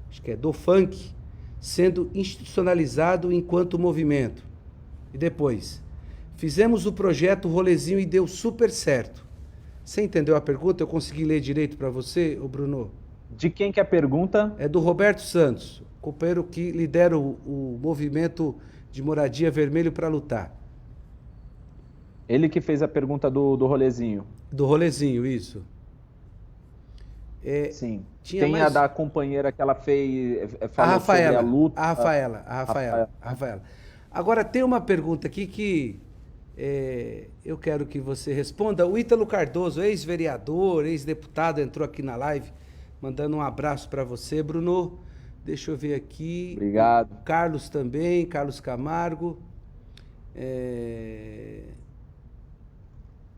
acho que é do funk, sendo institucionalizado enquanto movimento. E depois, fizemos o projeto Rolezinho e deu super certo. Você entendeu a pergunta? Eu consegui ler direito para você, ô Bruno? De quem que é a pergunta? É do Roberto Santos, companheiro que lidera o movimento de moradia vermelho para lutar. Ele que fez a pergunta do rolezinho. Do rolezinho, isso. Sim. Tem a da companheira que ela fez, falou sobre a luta. A Rafaela. Agora, tem uma pergunta aqui que eu quero que você responda. O Ítalo Cardoso, ex-vereador, ex-deputado, entrou aqui na live, mandando um abraço para você, Bruno. Deixa eu ver aqui. Obrigado. O Carlos também, Carlos Camargo.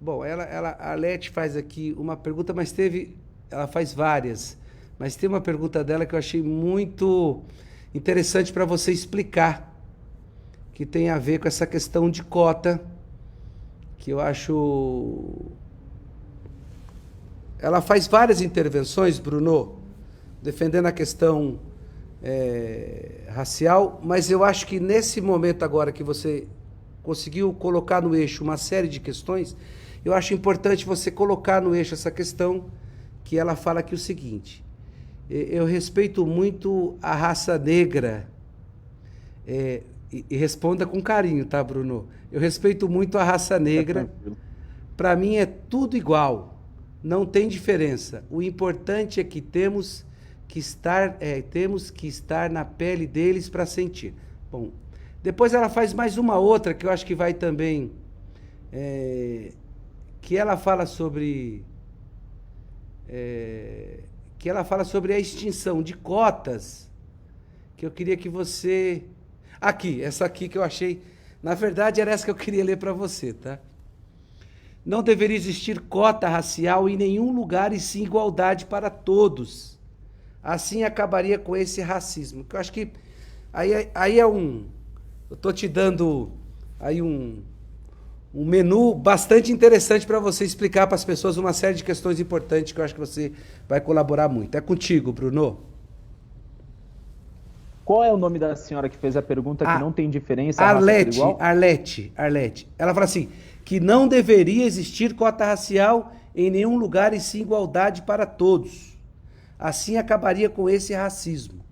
Bom, a Leti faz aqui uma pergunta, mas ela faz várias. Mas tem uma pergunta dela que eu achei muito interessante para você explicar, que tem a ver com essa questão de cota, que eu acho... Ela faz várias intervenções, Bruno, defendendo a questão racial, mas eu acho que nesse momento agora que você conseguiu colocar no eixo uma série de questões, eu acho importante você colocar no eixo essa questão, que ela fala aqui o seguinte: eu respeito muito a raça negra, e responda com carinho, tá, Bruno? Eu respeito muito a raça negra, para mim é tudo igual, não tem diferença. O importante é que temos que estar na pele deles para sentir. Bom, depois ela faz mais uma outra que eu acho que vai também, que ela fala sobre a extinção de cotas, que eu queria que você... Aqui, essa aqui que eu achei... Na verdade, era essa que eu queria ler para você, tá? Não deveria existir cota racial em nenhum lugar e sim igualdade para todos. Assim acabaria com esse racismo. Que eu acho que aí é um... Eu estou te dando aí um menu bastante interessante para você explicar para as pessoas uma série de questões importantes que eu acho que você vai colaborar muito. É contigo, Bruno. Qual é o nome da senhora que fez a pergunta que não tem diferença? Arlete. Ela fala assim, que não deveria existir cota racial em nenhum lugar e sim igualdade para todos. Assim acabaria com esse racismo.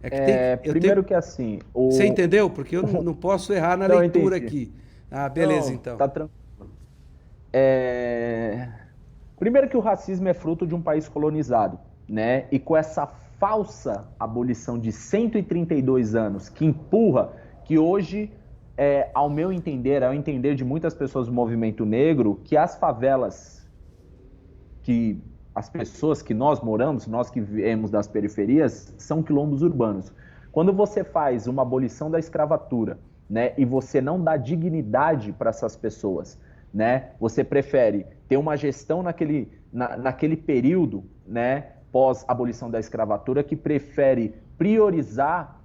É que Primeiro que assim... Você entendeu? Porque eu não posso errar na Não, leitura entendi. aqui. Ah, beleza, Não, então. tá tranquilo. Primeiro que o racismo é fruto de um país colonizado, né? E com essa falsa abolição de 132 anos que empurra, que hoje, ao meu entender, ao entender de muitas pessoas do movimento negro, que as favelas, que as pessoas que nós moramos, nós que viemos das periferias, são quilombos urbanos. Quando você faz uma abolição da escravatura, né, e você não dá dignidade para essas pessoas, né, você prefere ter uma gestão naquele período, né, pós-abolição da escravatura, que prefere priorizar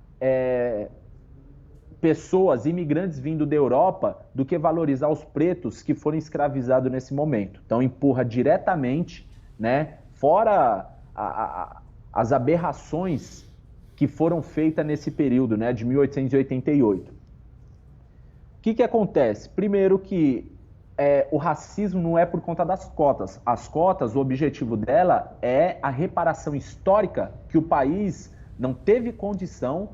pessoas, imigrantes vindo da Europa, do que valorizar os pretos que foram escravizados nesse momento. Então empurra diretamente, né, fora as aberrações que foram feitas nesse período, né, de 1888. O que acontece? Primeiro que o racismo não é por conta das cotas. As cotas, o objetivo dela é a reparação histórica que o país não teve condição,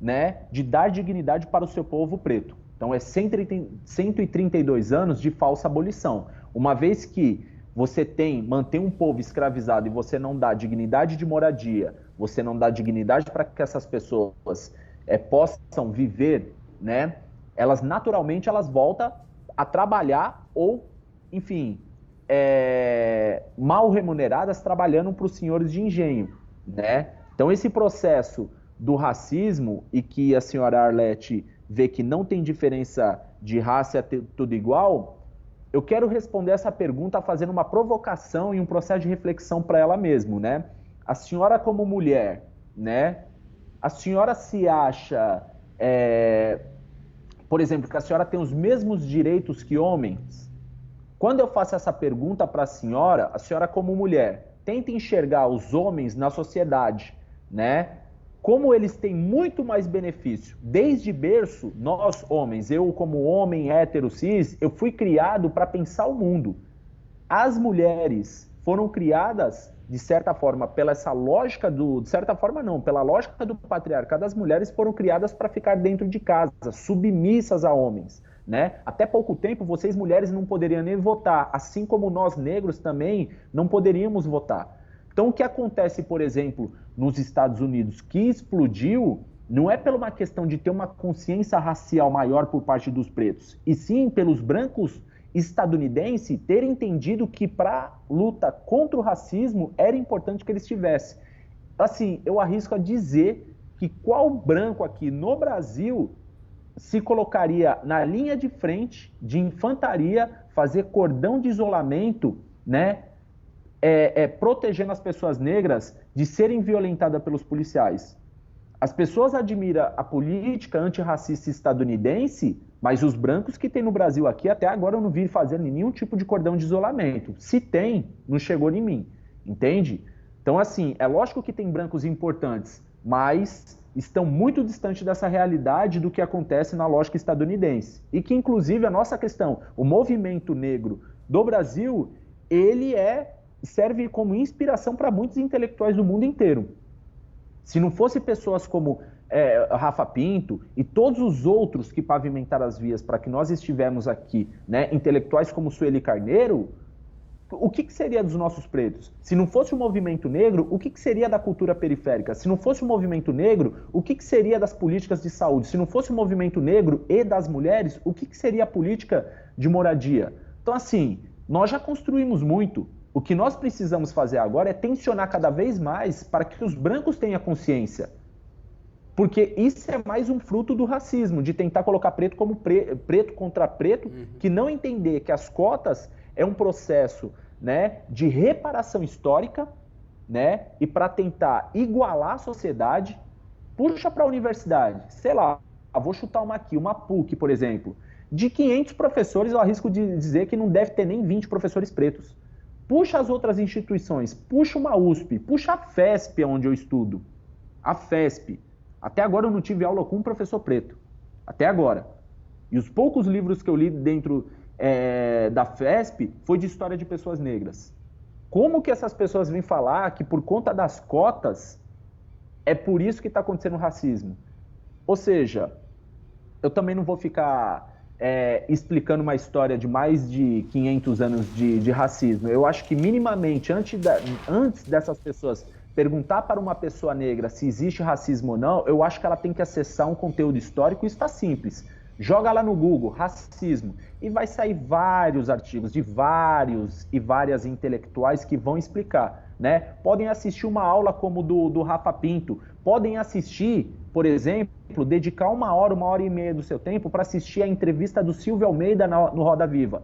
né, de dar dignidade para o seu povo preto. Então é 132 anos de falsa abolição. Uma vez que você mantém um povo escravizado e você não dá dignidade de moradia, você não dá dignidade para que essas pessoas possam viver, né, elas naturalmente voltam a trabalhar ou, enfim, mal remuneradas trabalhando para os senhores de engenho, né? Então esse processo do racismo, e que a senhora Arlete vê que não tem diferença de raça, é tudo igual, eu quero responder essa pergunta fazendo uma provocação e um processo de reflexão para ela mesma, né? A senhora como mulher, né? A senhora se acha, por exemplo, que a senhora tem os mesmos direitos que homens? Quando eu faço essa pergunta para a senhora como mulher, tenta enxergar os homens na sociedade, né? Como eles têm muito mais benefício. Desde berço, nós homens, eu como homem hétero cis, eu fui criado para pensar o mundo. As mulheres foram criadas, de certa forma, pela essa lógica de certa forma não, pela lógica do patriarcado, as mulheres foram criadas para ficar dentro de casa, submissas a homens, né? Até pouco tempo, vocês mulheres não poderiam nem votar, assim como nós negros também não poderíamos votar. Então, o que acontece, por exemplo, nos Estados Unidos, que explodiu, não é pela uma questão de ter uma consciência racial maior por parte dos pretos, e sim pelos brancos estadunidenses terem entendido que para luta contra o racismo era importante que eles tivessem. Assim, eu arrisco a dizer que qual branco aqui no Brasil se colocaria na linha de frente de infantaria, fazer cordão de isolamento, né? Protegendo as pessoas negras de serem violentadas pelos policiais. As pessoas admiram a política antirracista estadunidense, mas os brancos que tem no Brasil aqui, até agora eu não vi fazendo nenhum tipo de cordão de isolamento. Se tem, não chegou em mim, entende? Então, assim, é lógico que tem brancos importantes, mas estão muito distantes dessa realidade do que acontece na lógica estadunidense. E que, inclusive, a nossa questão, o movimento negro do Brasil, ele serve como inspiração para muitos intelectuais do mundo inteiro. Se não fosse pessoas como Rafa Pinto e todos os outros que pavimentaram as vias para que nós estivermos aqui, né, intelectuais como Sueli Carneiro, o que seria dos nossos pretos? Se não fosse o movimento negro, o que seria da cultura periférica? Se não fosse o movimento negro, o que seria das políticas de saúde? Se não fosse o movimento negro e das mulheres, o que seria a política de moradia? Então, assim, nós já construímos muito. O que nós precisamos fazer agora é tensionar cada vez mais para que os brancos tenham consciência. Porque isso é mais um fruto do racismo, de tentar colocar preto como preto contra preto, que não entender que as cotas é um processo, né, de reparação histórica, né, e para tentar igualar a sociedade. Puxa para a universidade, sei lá, vou chutar uma aqui, uma PUC, por exemplo. De 500 professores, eu arrisco de dizer que não deve ter nem 20 professores pretos. Puxa as outras instituições, puxa uma USP, puxa a FESP, onde eu estudo. A FESP. Até agora eu não tive aula com um professor preto. Até agora. E os poucos livros que eu li dentro da FESP foi de história de pessoas negras. Como que essas pessoas vêm falar que por conta das cotas é por isso que está acontecendo o racismo? Ou seja, eu também não vou ficar explicando uma história de mais de 500 anos de racismo. Eu acho que minimamente, antes dessas pessoas perguntar para uma pessoa negra se existe racismo ou não, eu acho que ela tem que acessar um conteúdo histórico, e está simples. Joga lá no Google, racismo, e vai sair vários artigos de vários e várias intelectuais que vão explicar, né? Podem assistir uma aula como do Rafa Pinto, podem assistir, por exemplo, dedicar 1 hora e meia do seu tempo para assistir a entrevista do Silvio Almeida no Roda Viva.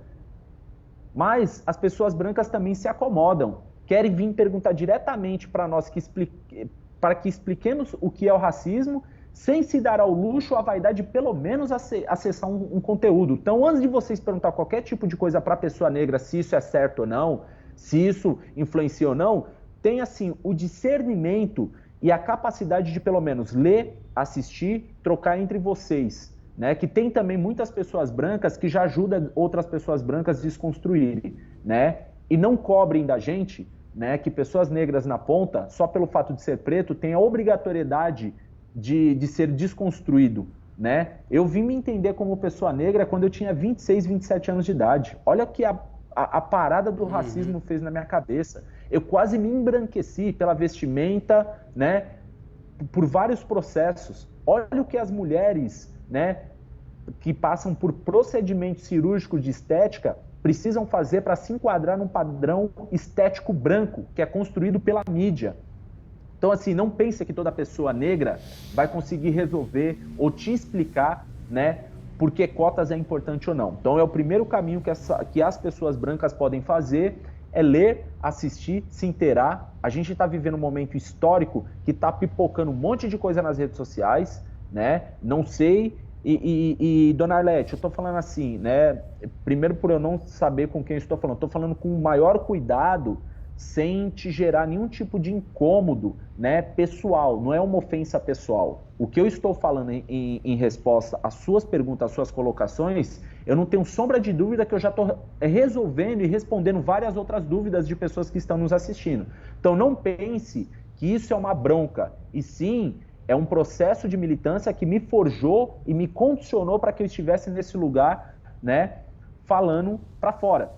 Mas as pessoas brancas também se acomodam, querem vir perguntar diretamente para nós para que expliquemos o que é o racismo, sem se dar ao luxo, à vaidade de pelo menos acessar um conteúdo. Então, antes de vocês perguntar qualquer tipo de coisa para a pessoa negra, se isso é certo ou não, se isso influencia ou não, tenha, assim, o discernimento e a capacidade de pelo menos ler, assistir, trocar entre vocês, né? Que tem também muitas pessoas brancas que já ajudam outras pessoas brancas a desconstruírem, né? E não cobrem da gente, né, que pessoas negras na ponta, só pelo fato de ser preto, tem a obrigatoriedade de ser desconstruído, né? Eu vim me entender como pessoa negra quando eu tinha 26, 27 anos de idade. Olha o que a parada do racismo fez na minha cabeça. Eu quase me embranqueci pela vestimenta, né? Por vários processos. Olha o que as mulheres, né, que passam por procedimento cirúrgico de estética precisam fazer para se enquadrar num padrão estético branco, que é construído pela mídia. Então, assim, não pense que toda pessoa negra vai conseguir resolver ou te explicar, né, por que cotas é importante ou não. Então, é o primeiro caminho que as pessoas brancas podem fazer, é ler, assistir, se inteirar. A gente está vivendo um momento histórico que está pipocando um monte de coisa nas redes sociais, né? Não sei. E dona Arlete, eu estou falando assim, né? Primeiro, por eu não saber com quem eu estou falando com o maior cuidado, sem te gerar nenhum tipo de incômodo, né, pessoal, não é uma ofensa pessoal. O que eu estou falando em resposta às suas perguntas, às suas colocações, eu não tenho sombra de dúvida que eu já estou resolvendo e respondendo várias outras dúvidas de pessoas que estão nos assistindo. Então não pense que isso é uma bronca, e sim, é um processo de militância que me forjou e me condicionou para que eu estivesse nesse lugar, né, falando para fora.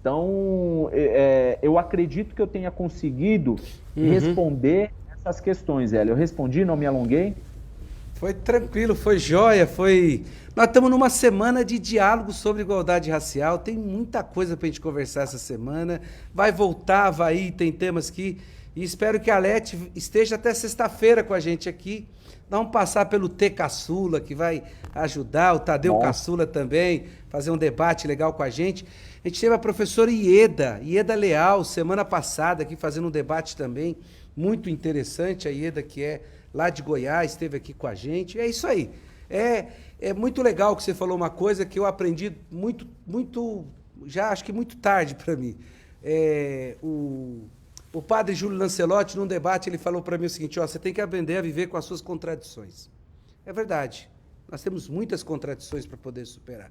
Então, eu acredito que eu tenha conseguido responder essas questões, Hélio. Eu respondi, não me alonguei? Foi tranquilo, foi jóia, foi... Nós estamos numa semana de diálogo sobre igualdade racial, tem muita coisa para a gente conversar essa semana, vai voltar, vai ir, tem temas aqui, e espero que a Lete esteja até sexta-feira com a gente aqui. Vamos passar pelo T Caçula, que vai ajudar, o Tadeu Caçula também, fazer um debate legal com a gente. A gente teve a professora Ieda Leal, semana passada, aqui fazendo um debate também muito interessante. A Ieda, que é lá de Goiás, esteve aqui com a gente. É isso aí. É muito legal que você falou uma coisa que eu aprendi já acho que muito tarde para mim. O padre Júlio Lancelotti, num debate, ele falou para mim o seguinte: você tem que aprender a viver com as suas contradições. É verdade. Nós temos muitas contradições para poder superar.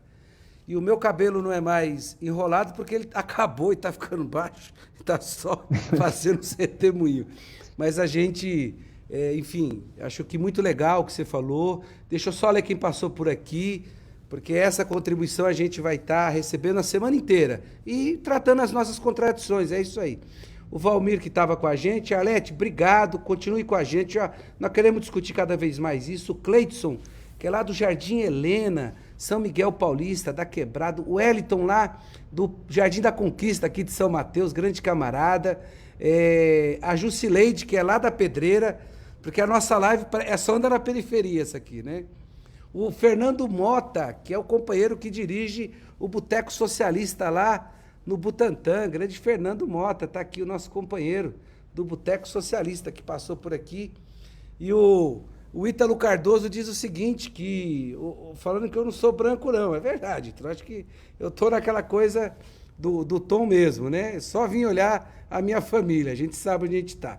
E o meu cabelo não é mais enrolado porque ele acabou e está ficando baixo, está só fazendo redemoinho. Mas a gente, enfim, acho que muito legal o que você falou. Deixa eu só ler quem passou por aqui, porque essa contribuição a gente vai estar recebendo a semana inteira e tratando as nossas contradições, é isso aí. O Valmir, que estava com a gente. Arlete, obrigado, continue com a gente. Nós queremos discutir cada vez mais isso. O Cleidson, que é lá do Jardim Helena, São Miguel Paulista, da Quebrada. O Wellington, lá do Jardim da Conquista, aqui de São Mateus, grande camarada. A Jusileide, que é lá da Pedreira, porque a nossa live é só andar na periferia, essa aqui, né? O Fernando Mota, que é o companheiro que dirige o Boteco Socialista lá no Butantã, grande Fernando Mota, está aqui o nosso companheiro do Boteco Socialista, que passou por aqui. E o Ítalo Cardoso diz o seguinte, falando que eu não sou branco não, é verdade, então acho que eu estou naquela coisa do tom mesmo, né? Só vim olhar a minha família, a gente sabe onde a gente está.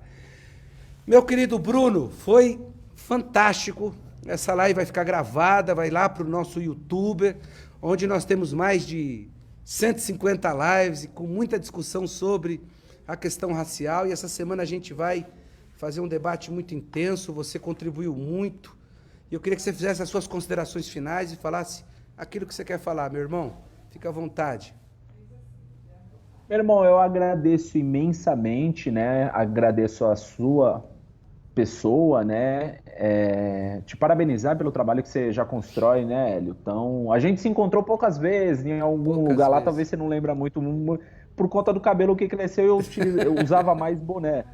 Meu querido Bruno, foi fantástico, essa live vai ficar gravada, vai lá para o nosso YouTuber, onde nós temos mais de 150 lives e com muita discussão sobre a questão racial. E essa semana a gente vai fazer um debate muito intenso, você contribuiu muito. E eu queria que você fizesse as suas considerações finais e falasse aquilo que você quer falar, meu irmão. Fica à vontade. Meu irmão, eu agradeço imensamente, né? Agradeço a sua pessoa, né? Te parabenizar pelo trabalho que você já constrói, né, Hélio? Então, a gente se encontrou poucas vezes em algum lugar lá, talvez você não lembra muito, por conta do cabelo que cresceu, eu usava mais boné,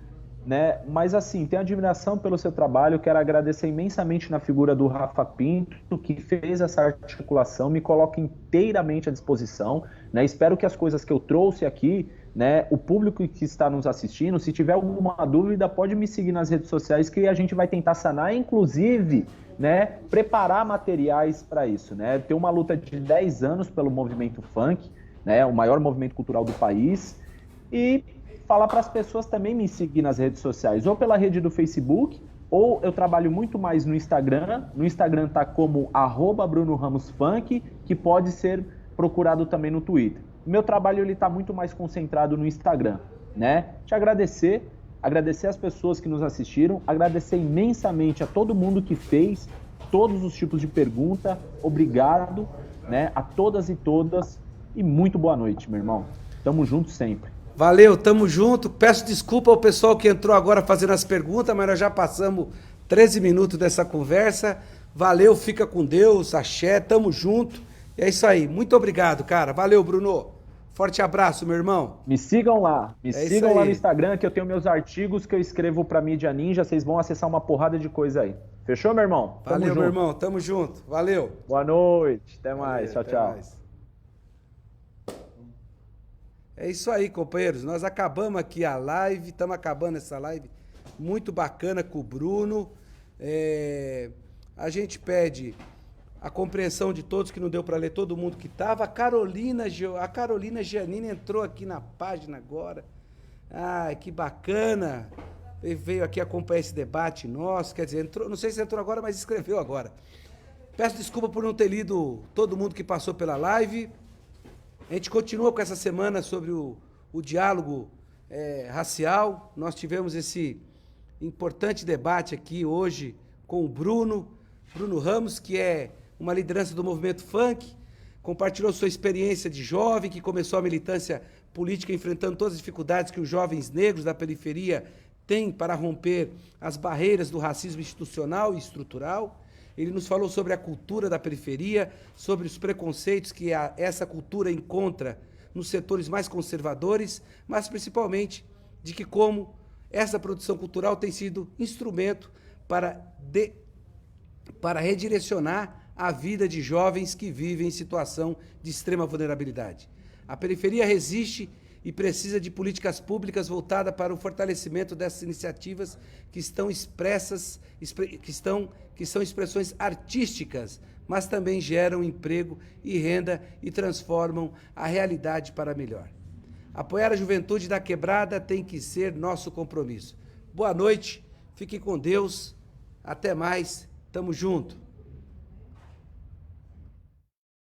né? Mas assim, tenho admiração pelo seu trabalho, quero agradecer imensamente na figura do Rafa Pinto, que fez essa articulação, me coloca inteiramente à disposição, né? Espero que as coisas que eu trouxe aqui, né, o público que está nos assistindo, se tiver alguma dúvida, pode me seguir nas redes sociais que a gente vai tentar sanar, inclusive, né, preparar materiais para isso, né? Tem uma luta de 10 anos pelo movimento funk, né, o maior movimento cultural do país, e falar para as pessoas também me seguir nas redes sociais, ou pela rede do Facebook, ou eu trabalho muito mais no Instagram. No Instagram tá como @BrunoRamosFunk, que pode ser procurado também no Twitter. O meu trabalho ele tá muito mais concentrado no Instagram, né? Te agradecer as pessoas que nos assistiram, agradecer imensamente a todo mundo que fez todos os tipos de pergunta. Obrigado, né, a todas e todas, e muito boa noite, meu irmão. Tamo junto sempre. Valeu, tamo junto. Peço desculpa ao pessoal que entrou agora fazendo as perguntas, mas nós já passamos 13 minutos dessa conversa. Valeu, fica com Deus, axé, tamo junto. É isso aí, muito obrigado, cara. Valeu, Bruno. Forte abraço, meu irmão. Me sigam lá, sigam lá no Instagram, que eu tenho meus artigos que eu escrevo pra Mídia Ninja, vocês vão acessar uma porrada de coisa aí. Fechou, meu irmão? Valeu, meu irmão, tamo junto. Valeu. Boa noite, até mais, tchau, tchau. É isso aí, companheiros. Nós acabamos aqui a live, estamos acabando essa live muito bacana com o Bruno. A gente pede a compreensão de todos, que não deu para ler todo mundo que estava. A Carolina Giannini entrou aqui na página agora. Ai, que bacana. Ele veio aqui acompanhar esse debate nosso. Quer dizer, entrou, não sei se entrou agora, mas escreveu agora. Peço desculpa por não ter lido todo mundo que passou pela live. A gente continua com essa semana sobre o diálogo racial. Nós tivemos esse importante debate aqui hoje com o Bruno Ramos, que é uma liderança do movimento funk, compartilhou sua experiência de jovem, que começou a militância política enfrentando todas as dificuldades que os jovens negros da periferia têm para romper as barreiras do racismo institucional e estrutural. Ele nos falou sobre a cultura da periferia, sobre os preconceitos que essa cultura encontra nos setores mais conservadores, mas principalmente de que como essa produção cultural tem sido instrumento para redirecionar a vida de jovens que vivem em situação de extrema vulnerabilidade. A periferia resiste e precisa de políticas públicas voltadas para o fortalecimento dessas iniciativas que são expressões artísticas, mas também geram emprego e renda e transformam a realidade para melhor. Apoiar a juventude da quebrada tem que ser nosso compromisso. Boa noite, fiquem com Deus, até mais, tamo junto.